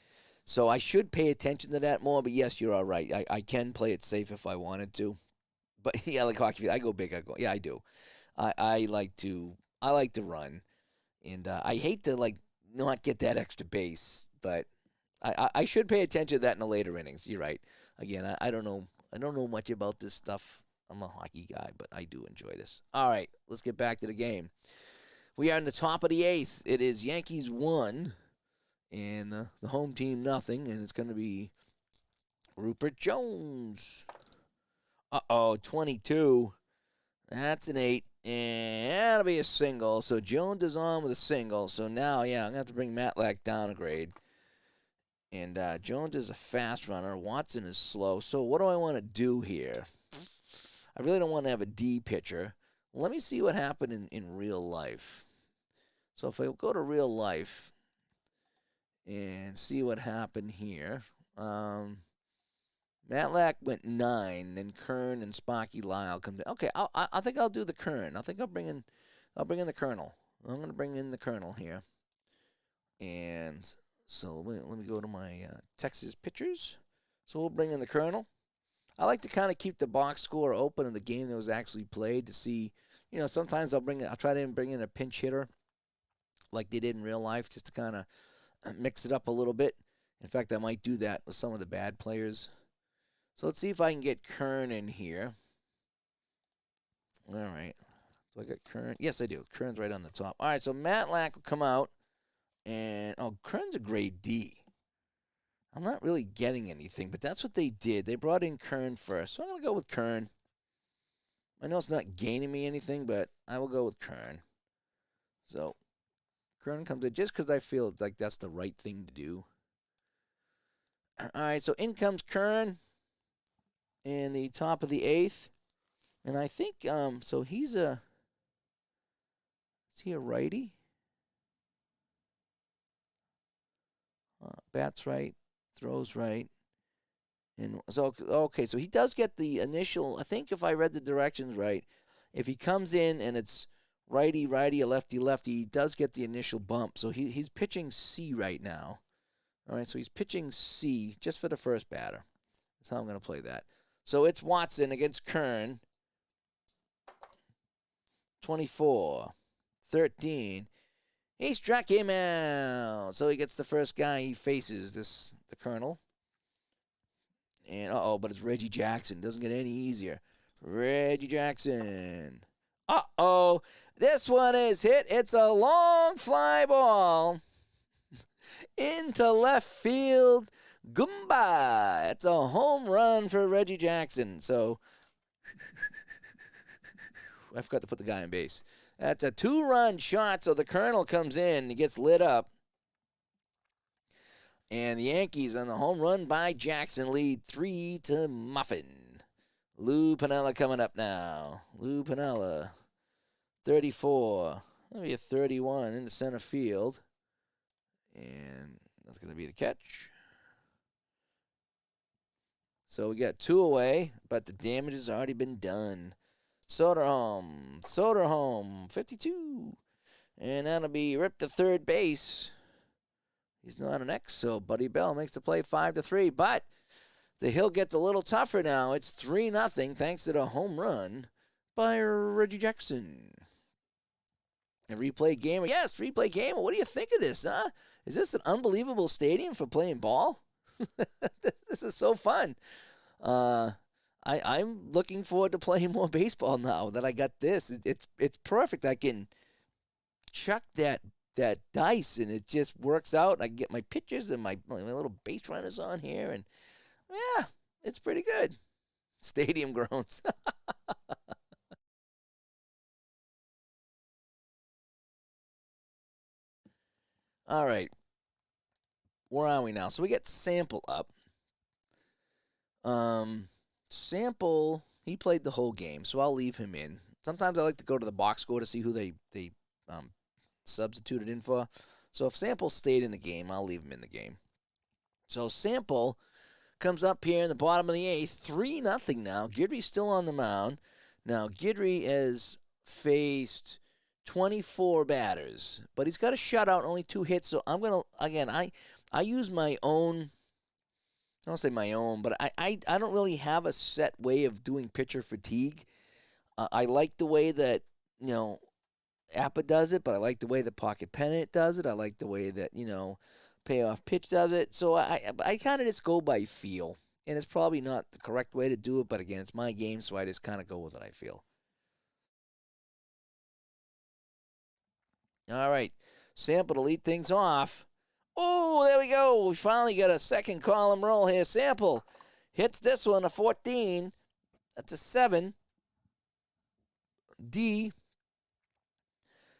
so I should pay attention to that more. But yes, you're all right. I can play it safe if I wanted to. But yeah, like hockey, I go big. I do. I like to run, and I hate to not get that extra base. But I should pay attention to that in the later innings. You're right. Again, I don't know. I don't know much about this stuff. I'm a hockey guy, but I do enjoy this. All right, let's get back to the game. We are in the top of the 8th. It is Yankees 1 and the home team nothing, and it's going to be Rupert Jones. 22. That's an 8, and that'll be a single. So Jones is on with a single. So now, yeah, I'm going to have to bring Matlack down a grade. And Jones is a fast runner. Watson is slow. So what do I want to do here? I really don't want to have a D pitcher. Let me see what happened in real life. So if I go to real life and see what happened here, Matlack went 9, then Kern and Sparky Lyle come in. Okay, I think I'll do the Kern. I think I'll bring in the Colonel. I'm going to bring in the Colonel here. And so let me go to my Texas pitchers. So we'll bring in the Colonel. I like to kind of keep the box score open in the game that was actually played to see, sometimes I'll try to bring in a pinch hitter like they did in real life just to kind of mix it up a little bit. In fact, I might do that with some of the bad players. So let's see if I can get Kern in here. All right. Do I got Kern? Yes, I do. Kern's right on the top. All right, so Matlack will come out. And, Kern's a grade D. I'm not really getting anything, but that's what they did. They brought in Kern first. So I'm going to go with Kern. I know it's not gaining me anything, but I will go with Kern. So Kern comes in just because I feel like that's the right thing to do. All right, so in comes Kern in the top of the 8th. And I think, so is he a righty? Bats right, throws right. And so, okay, so he does get the initial, I think if I read the directions right, if he comes in and it's righty, righty, or lefty, lefty, he does get the initial bump. So he's pitching C right now. All right, so he's pitching C just for the first batter. That's how I'm going to play that. So it's Watson against Kern. 24-13. He struck him out. So he gets the first guy he faces, the Colonel. And, but it's Reggie Jackson. Doesn't get any easier. Reggie Jackson. This one is hit. It's a long fly ball into left field. Goomba. It's a home run for Reggie Jackson. So I forgot to put the guy on base. That's a 2-run shot, so the Colonel comes in. He gets lit up. And the Yankees on the home run by Jackson lead 3-0. Lou Piniella coming up now. Lou Piniella, 34. Maybe a 31 in the center field. And that's going to be the catch. So we got 2 away, but the damage has already been done. Soderholm, 52. And that'll be ripped to third base. He's not an X, so Buddy Bell makes the play 5-3. But the hill gets a little tougher now. It's 3-0 thanks to the home run by Reggie Jackson. A replay game. Yes, replay game. What do you think of this, huh? Is this an unbelievable stadium for playing ball? This is so fun. I'm looking forward to playing more baseball now that I got this. It's perfect. I can chuck that dice and it just works out. I can get my pitchers and my little base runners on here, and yeah, it's pretty good. Stadium groans. All right. Where are we now? So we get Sample up. Sample, he played the whole game, so I'll leave him in. Sometimes I like to go to the box score to see who they substituted in for. So if Sample stayed in the game, I'll leave him in the game. So Sample comes up here in the bottom of the 8th, 3-0 now. Guidry's still on the mound. Now, Guidry has faced 24 batters, but he's got a shutout, only 2 hits. So I'm going to, again, I use my own, I don't say my own, but I don't really have a set way of doing pitcher fatigue. I like the way that, APBA does it, but I like the way that Pocket Pennant does it. I like the way that, Payoff Pitch does it. So I kind of just go by feel. And it's probably not the correct way to do it, but again, it's my game, so I just kind of go with what I feel. All right, Sample to lead things off. Oh, there we go. We finally got a second column roll here. Sample hits this one, a 14. That's a 7. D.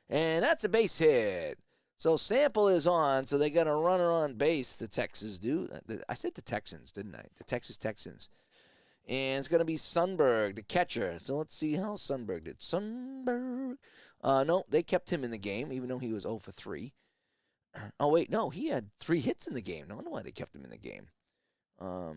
And that's a base hit. So Sample is on, so they got a runner on base, the Texans do. I said the Texans, didn't I? The Texas Texans. And it's going to be Sundberg, the catcher. So let's see how Sundberg did. Sundberg. No, they kept him in the game, even though he was 0 for 3. Oh, wait, no, he had 3 hits in the game. No wonder why they kept him in the game. All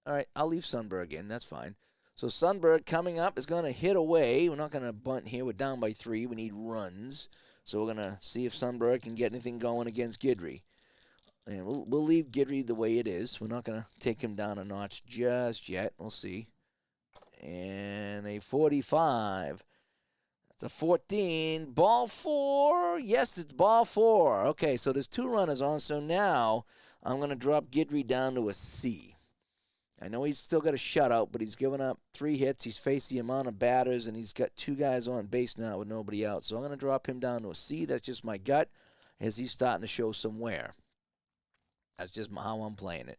right, I'll leave Sundberg in. That's fine. So Sundberg coming up is going to hit away. We're not going to bunt here. We're down by 3. We need runs. So we're going to see if Sundberg can get anything going against Guidry. And we'll leave Guidry the way it is. We're not going to take him down a notch just yet. We'll see. And a 45. That's a 14. Ball 4. Yes, it's ball 4. Okay, so there's 2 runners on. So now I'm going to drop Guidry down to a C. I know he's still got a shutout, but he's given up 3 hits. He's faced the amount of batters, and he's got 2 guys on base now with nobody out. So I'm going to drop him down to a C. That's just my gut, as he's starting to show some wear. That's just how I'm playing it.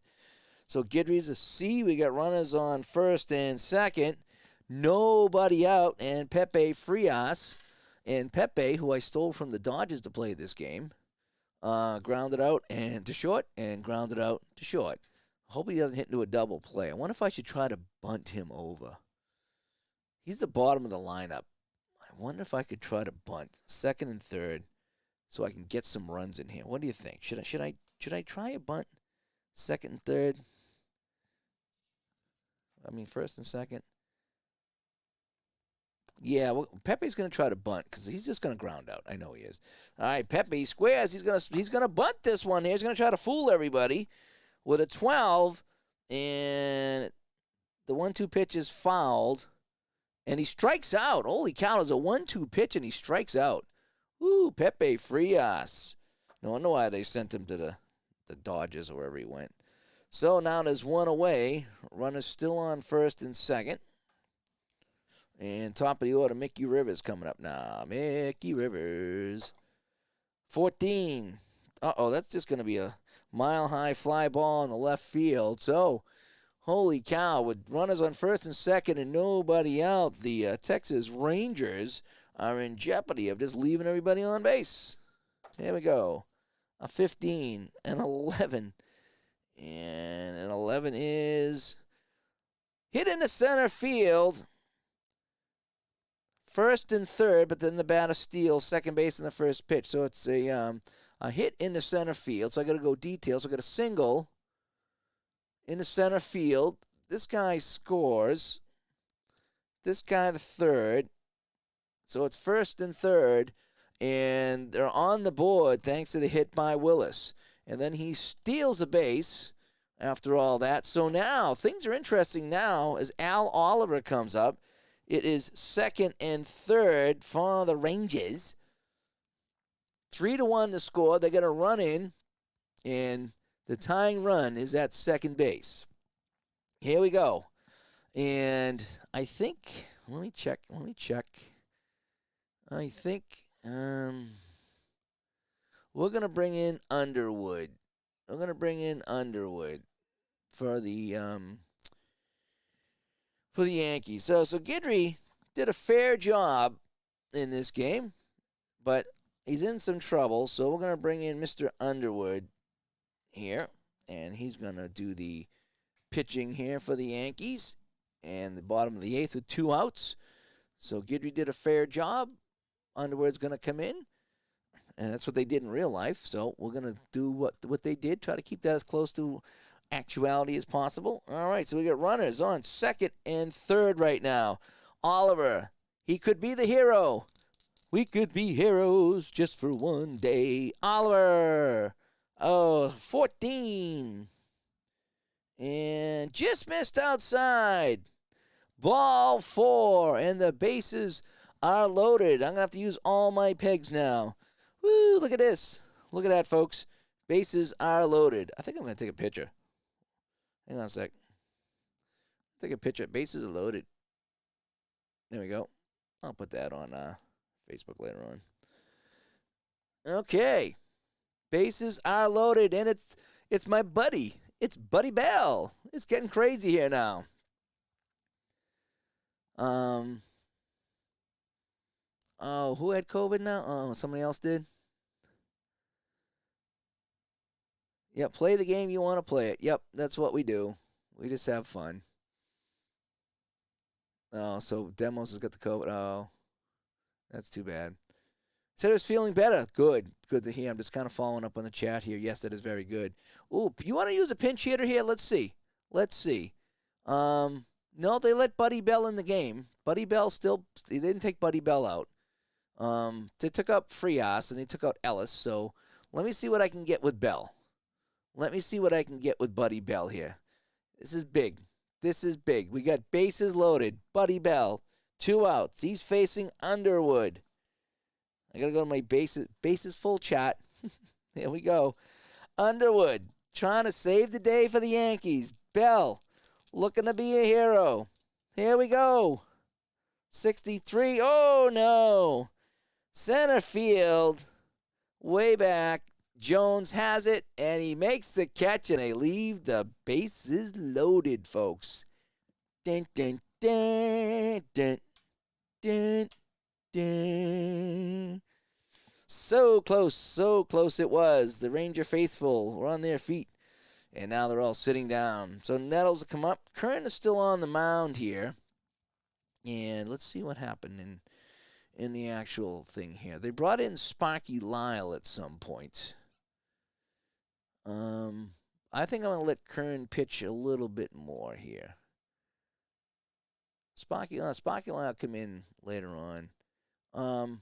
So Guidry's a C. We got runners on first and second. Nobody out, and Pepe Frias. And Pepe, who I stole from the Dodgers to play this game, grounded out and to short, and grounded out to short. Hope he doesn't hit into a double play. I wonder if I should try to bunt him over. He's the bottom of the lineup. I wonder if I could try to bunt second and third so I can get some runs in here. What do you think? Should I try a bunt second and third? I mean, first and second. Yeah, well, Pepe's going to try to bunt because he's just going to ground out. I know he is. All right, Pepe squares. He's going to bunt this one here. He's going to try to fool everybody with a 12, and the 1-2 pitch is fouled, and he strikes out. Holy cow, there's a 1-2 pitch, and he strikes out. Ooh, Pepe Frias. No wonder why they sent him to the Dodgers or wherever he went. So now there's 1 away. Runner's still on first and second. And top of the order, Mickey Rivers coming up now. Mickey Rivers. 14. Uh-oh, that's just going to be a mile-high fly ball in the left field. So, holy cow, with runners on first and second and nobody out, the Texas Rangers are in jeopardy of just leaving everybody on base. Here we go. A 15, an 11. And an 11 is hit into center field. First and third, but then the batter steals second base in the first pitch. So it's a hit in the center field. So I got to go details. So I got a single in the center field. This guy scores. This guy to third. So it's first and third. And they're on the board thanks to the hit by Willis. And then he steals a base after all that. So now things are interesting now as Al Oliver comes up. It is second and third for the Rangers. 3-1 to score. They're going to run in, and the tying run is at second base. Here we go. And I think, let me check. I think we're going to bring in Underwood. We're going to bring in Underwood for the Yankees. So Guidry did a fair job in this game, but he's in some trouble. So we're going to bring in Mr. Underwood here, and he's going to do the pitching here for the Yankees. And the bottom of the 8th with 2 outs. So Guidry did a fair job. Underwood's going to come in, and that's what they did in real life. So we're going to do what they did, try to keep that as close to actuality as possible. All right, so we got runners on second and third right now. Oliver, he could be the hero. We could be heroes just for one day. Oliver, 14. And just missed outside. Ball 4, and the bases are loaded. I'm going to have to use all my pegs now. Woo, look at this. Look at that, folks. Bases are loaded. I think I'm going to take a picture. Hang on a sec. Take a picture. Bases are loaded. There we go. I'll put that on Facebook later on. Okay. Bases are loaded, and it's my buddy. It's Buddy Bell. It's getting crazy here now. Oh, who had COVID now? Oh, somebody else did? Yep, play the game you want to play it. Yep, that's what we do. We just have fun. Oh, so Demos has got the COVID. Oh, that's too bad. Said he was feeling better. Good. Good to hear. I'm just kind of following up on the chat here. Yes, that is very good. Ooh, you want to use a pinch hitter here? Let's see. Let's see. No, they let Buddy Bell in the game. Buddy Bell still, they didn't take Buddy Bell out. They took out Frias and they took out Ellis. So let me see what I can get with Bell. Let me see what I can get with Buddy Bell here. This is big. This is big. We got bases loaded. Buddy Bell, 2 outs. He's facing Underwood. I got to go to my bases full chat. Here we go. Underwood trying to save the day for the Yankees. Bell looking to be a hero. Here we go. 63. Oh, no. Center field. Way back. Jones has it, and he makes the catch, and they leave the bases loaded, folks. Dun, dun, dun, dun, dun, dun. So close it was. The Ranger faithful were on their feet, and now they're all sitting down. So Nettles will come up. Kern is still on the mound here, and let's see what happened in the actual thing here. They brought in Sparky Lyle at some point. I think I'm going to let Kern pitch a little bit more here. Sparky Lyle come in later on. Oh,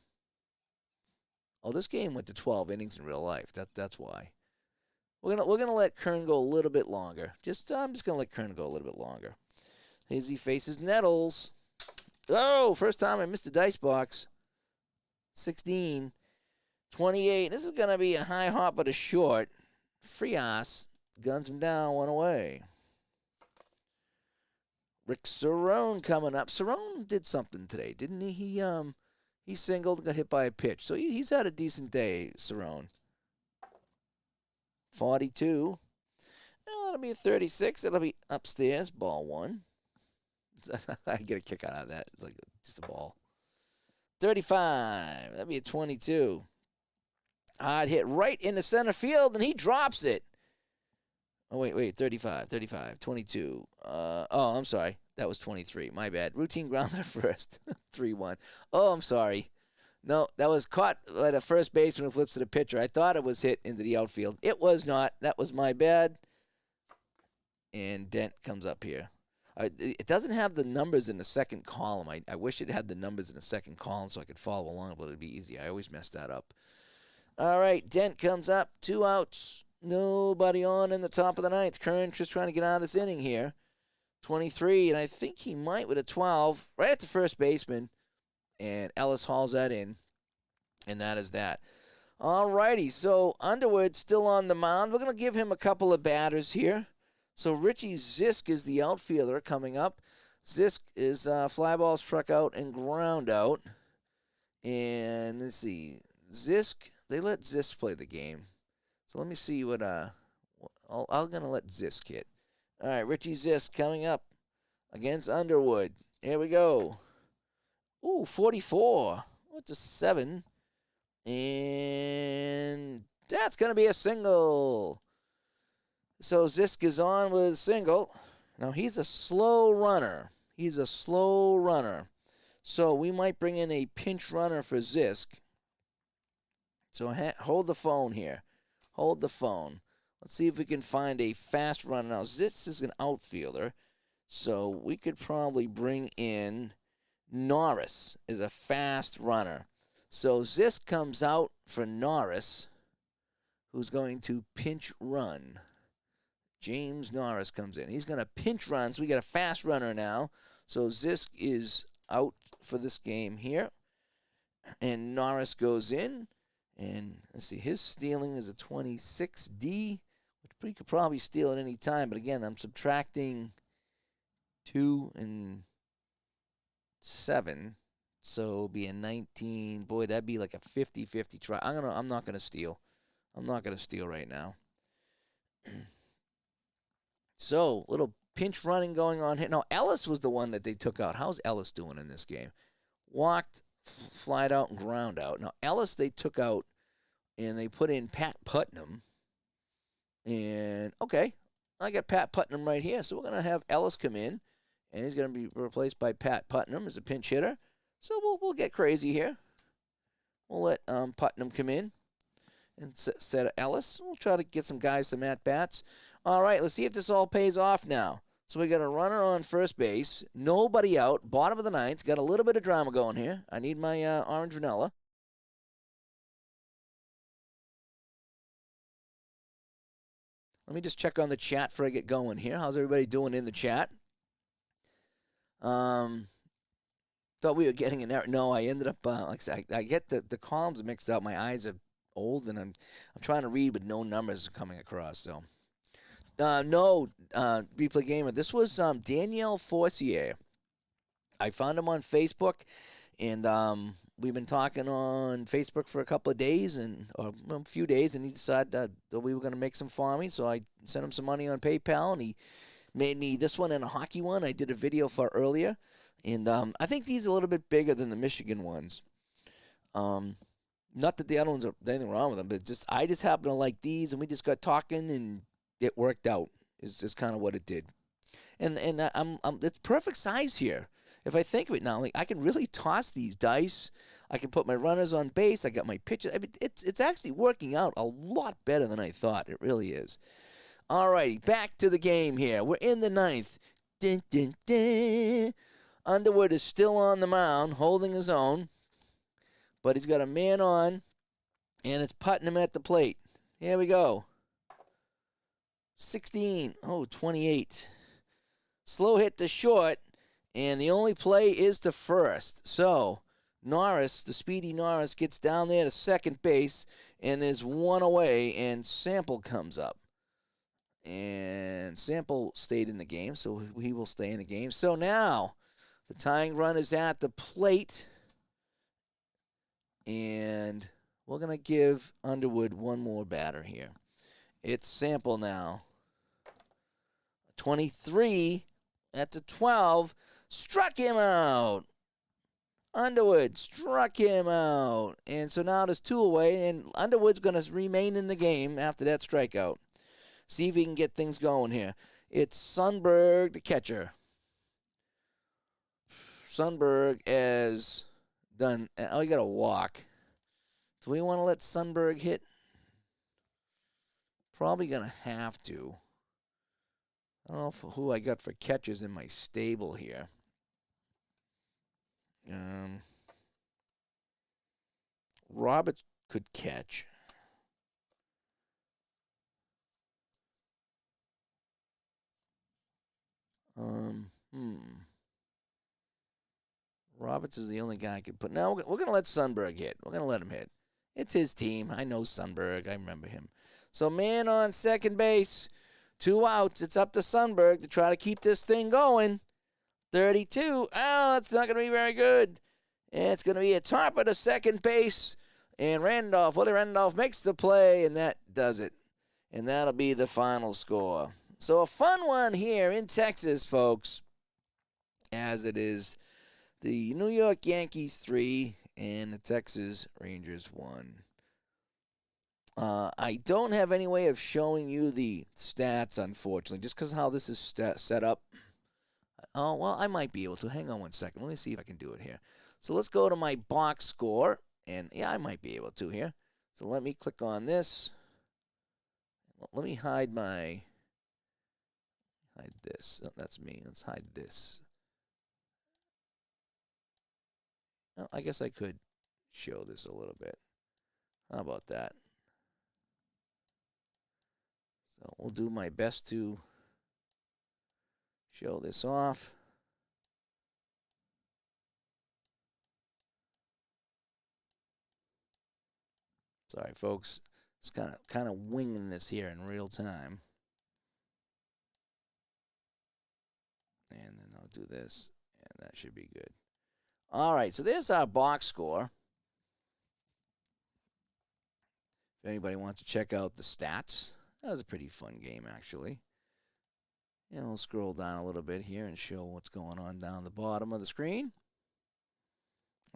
this game went to 12 innings in real life. That's why. We're gonna let Kern go a little bit longer. I'm just gonna let Kern go a little bit longer. As he faces Nettles. Oh, first time I missed a dice box. 16, 28. This is gonna be a high hop but a short. Frias guns him down, 1 away. Rick Cerrone coming up. Cerrone did something today, didn't he? He singled, got hit by a pitch. So he's had a decent day, Cerrone. 42. That'll be a 36. It'll be upstairs, ball 1. I get a kick out of that. It's like just a ball. 35. That'll be a 22. Hard hit right into center field, and he drops it. Oh, wait, 35, 22. I'm sorry. That was 23. My bad. Routine grounder first. 3-1. Oh, I'm sorry. No, that was caught by the first baseman who flips to the pitcher. I thought it was hit into the outfield. It was not. That was my bad. And Dent comes up here. It doesn't have the numbers in the second column. I wish it had the numbers in the second column so I could follow along, but it'd be easy. I always mess that up. All right, Dent comes up. 2 outs. Nobody on in the top of the 9th. Kern just trying to get out of this inning here. 23, and I think he might with a 12. Right at the first baseman. And Ellis hauls that in. And that is that. All righty, so Underwood still on the mound. We're going to give him a couple of batters here. So Richie Zisk is the outfielder coming up. Zisk is fly ball, struck out, and ground out. And let's see. Zisk, they let Zisk play the game. So let me see what I'm going to let Zisk hit. All right, Richie Zisk coming up against Underwood. Here we go. Ooh, 44. What's a 7? And that's going to be a single. So Zisk is on with a single. Now, he's a slow runner. So we might bring in a pinch runner for Zisk. So hold the phone here. Hold the phone. Let's see if we can find a fast runner. Now, Zisk is an outfielder, so we could probably bring in Norris as a fast runner. So Zisk comes out for Norris, who's going to pinch run. James Norris comes in. He's going to pinch run, so we got a fast runner now. So Zisk is out for this game here. And Norris goes in. And let's see, his stealing is a 26D, which we could probably steal at any time. But again, I'm subtracting 2 and 7. So it'll be a 19. Boy, that'd be like a 50-50 try. I'm not gonna steal. I'm not gonna steal right now. So, little pinch running going on here. No, Ellis was the one that they took out. How's Ellis doing in this game? Walked flied out and ground out. Now, Ellis they took out, and they put in Pat Putnam. And, okay, I got Pat Putnam right here. So we're going to have Ellis come in, and he's going to be replaced by Pat Putnam as a pinch hitter. So we'll get crazy here. We'll let Putnam come in instead of Ellis. We'll try to get some guys some at-bats. All right, let's see if this all pays off now. So we got a runner on first base, nobody out, bottom of the ninth. Got a little bit of drama going here. I need my orange vanilla. Let me just check on the chat before I get going here. How's everybody doing in the chat? Thought we were getting an error. No, I ended up, like I said, I get the columns mixed up. My eyes are old, and I'm trying to read, but no numbers are coming across, so. No, Replay Gamer. This was Danielle Forcier. I found him on Facebook, and we've been talking on Facebook for a couple of days, or a few days, and he decided that we were going to make some for me, so I sent him some money on PayPal, and he made me this one and a hockey one I did a video for earlier, and I think these are a little bit bigger than the Michigan ones. Not that the other ones are anything wrong with them, but I just happen to like these, and we just got talking, and it worked out. Is kind of what it did, and it's perfect size here. If I think of it now, like I can really toss these dice. I can put my runners on base. I got my pitches. I mean, it's actually working out a lot better than I thought. It really is. All righty, back to the game here. We're in the ninth. Dun, dun, dun. Underwood is still on the mound, holding his own, but he's got a man on, and it's Putnam at the plate. Here we go. 16. Oh, 28. Slow hit to short, and the only play is to first. So Norris, the speedy Norris, gets down there to second base, and there's one away, and Sample comes up. And Sample stayed in the game, so he will stay in the game. So now the tying run is at the plate, and we're going to give Underwood one more batter here. It's Sample now. 23, that's a 12, struck him out. Underwood struck him out. And so now there's two away, and Underwood's going to remain in the game after that strikeout. See if he can get things going here. It's Sundberg, the catcher. Sundberg has done, oh, he got a walk. Do we want to let Sundberg hit? Probably going to have to. I don't know who I got for catches in my stable here. Robert could catch. Roberts is the only guy I could put. No, we're going to let Sundberg hit. We're going to let him hit. It's his team. I know Sundberg. I remember him. So man on second base. 2 outs. It's up to Sundberg to try to keep this thing going. 32. Oh, that's not going to be very good. And it's going to be a top of the second base. And Willie Randolph makes the play, and that does it. And that'll be the final score. So a fun one here in Texas, folks, as it is the New York Yankees 3 and the Texas Rangers 1. I don't have any way of showing you the stats, unfortunately, just because of how this is set up. Oh, well, I might be able to. Hang on one second. Let me see if I can do it here. So let's go to my box score, and yeah, I might be able to here. So let me click on this. Let me hide this. Oh, that's me. Let's hide this. Well, I guess I could show this a little bit. How about that? So we'll do my best to show this off. Sorry, folks. It's kind of winging this here in real time. And then I'll do this, and that should be good. All right, so there's our box score. If anybody wants to check out the stats, that was a pretty fun game, actually. And we'll scroll down a little bit here and show what's going on down the bottom of the screen.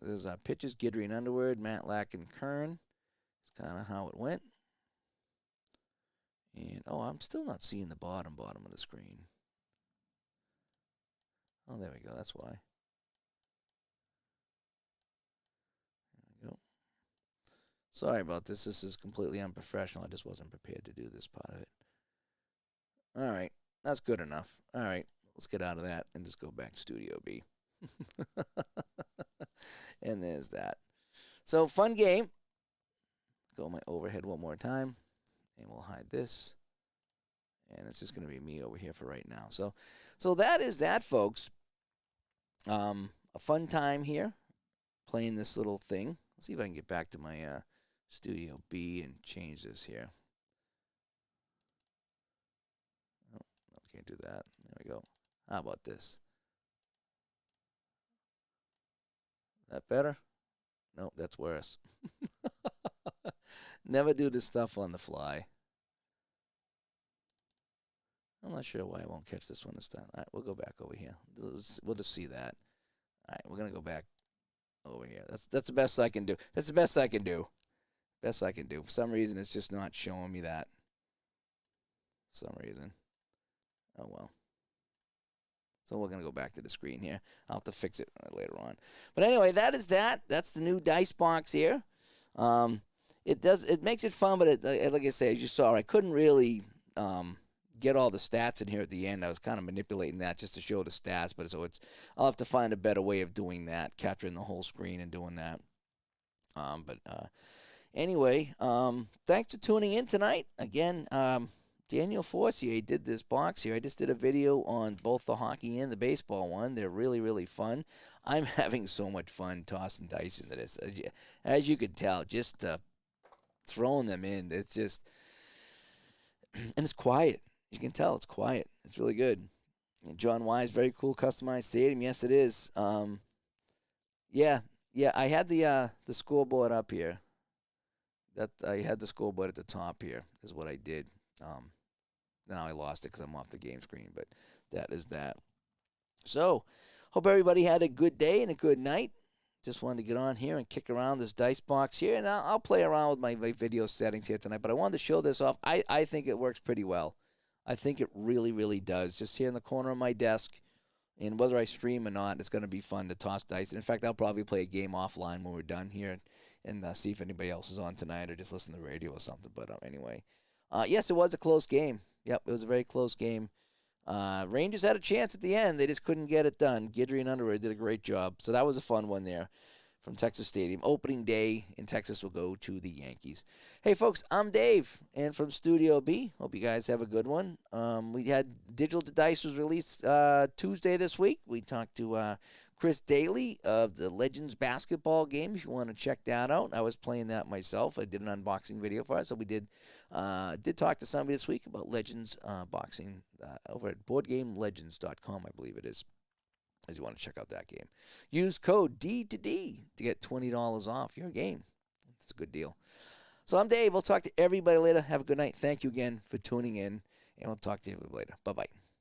There's pitches, Guidry and Underwood, Matlack and Kern. It's kind of how it went. And, oh, I'm still not seeing the bottom of the screen. Oh, there we go. That's why. There we go. Sorry about this. This is completely unprofessional. I just wasn't prepared to do this part of it. All right. That's good enough. All right. Let's get out of that and just go back to Studio B. And there's that. So, fun game. Go my overhead one more time. And we'll hide this. And it's just going to be me over here for right now. So that is that, folks. A fun time here playing this little thing. Let's see if I can get back to my Studio B and change this here. Oh, no, can't do that. There we go. How about this? That better? Nope, that's worse. Never do this stuff on the fly. I'm not sure why I won't catch this one this time. All right, we'll go back over here. We'll just see that. All right, we're going to go back over here. That's the best I can do. That's the best I can do. Best I can do. For some reason, it's just not showing me that. For some reason. Oh, well. So we're going to go back to the screen here. I'll have to fix it later on. But anyway, that is that. That's the new dice box here. It makes it fun, but like I say, as you saw, I couldn't really get all the stats in here at the end. I was kind of manipulating that just to show the stats, but I'll have to find a better way of doing that, capturing the whole screen and doing that. Anyway, thanks for tuning in tonight. Again, Daniel Forcier did this box here. I just did a video on both the hockey and the baseball one. They're really, really fun. I'm having so much fun tossing dice into this. As you can tell, just throwing them in, it's just, and it's quiet. You can tell it's quiet. It's really good. And John Wise, very cool customized stadium. Yes, it is. Yeah. I had the scoreboard up here. I had the scoreboard at the top here. Is what I did. Now I lost it because I'm off the game screen. But that is that. So, hope everybody had a good day and a good night. Just wanted to get on here and kick around this dice box here, and I'll play around with my video settings here tonight. But I wanted to show this off. I think it works pretty well. I think it really, really does. Just here in the corner of my desk, and whether I stream or not, it's going to be fun to toss dice. And in fact, I'll probably play a game offline when we're done here and see if anybody else is on tonight or just listen to the radio or something. But anyway, yes, it was a close game. Yep, it was a very close game. Rangers had a chance at the end. They just couldn't get it done. Guidry and Underwood did a great job. So that was a fun one there from Texas Stadium. Opening day in Texas will go to the Yankees. Hey, folks, I'm Dave, and from Studio B. Hope you guys have a good one. We had Digital to Dice was released Tuesday this week. We talked to Chris Daly of the Legends basketball game. If you want to check that out, I was playing that myself. I did an unboxing video for it, so we did talk to somebody this week about Legends boxing over at BoardGameLegends.com, I believe it is, as you want to check out that game. Use code D2D to get $20 off your game. It's a good deal. So I'm Dave. We'll talk to everybody later. Have a good night. Thank you again for tuning in, and we'll talk to you later. Bye-bye.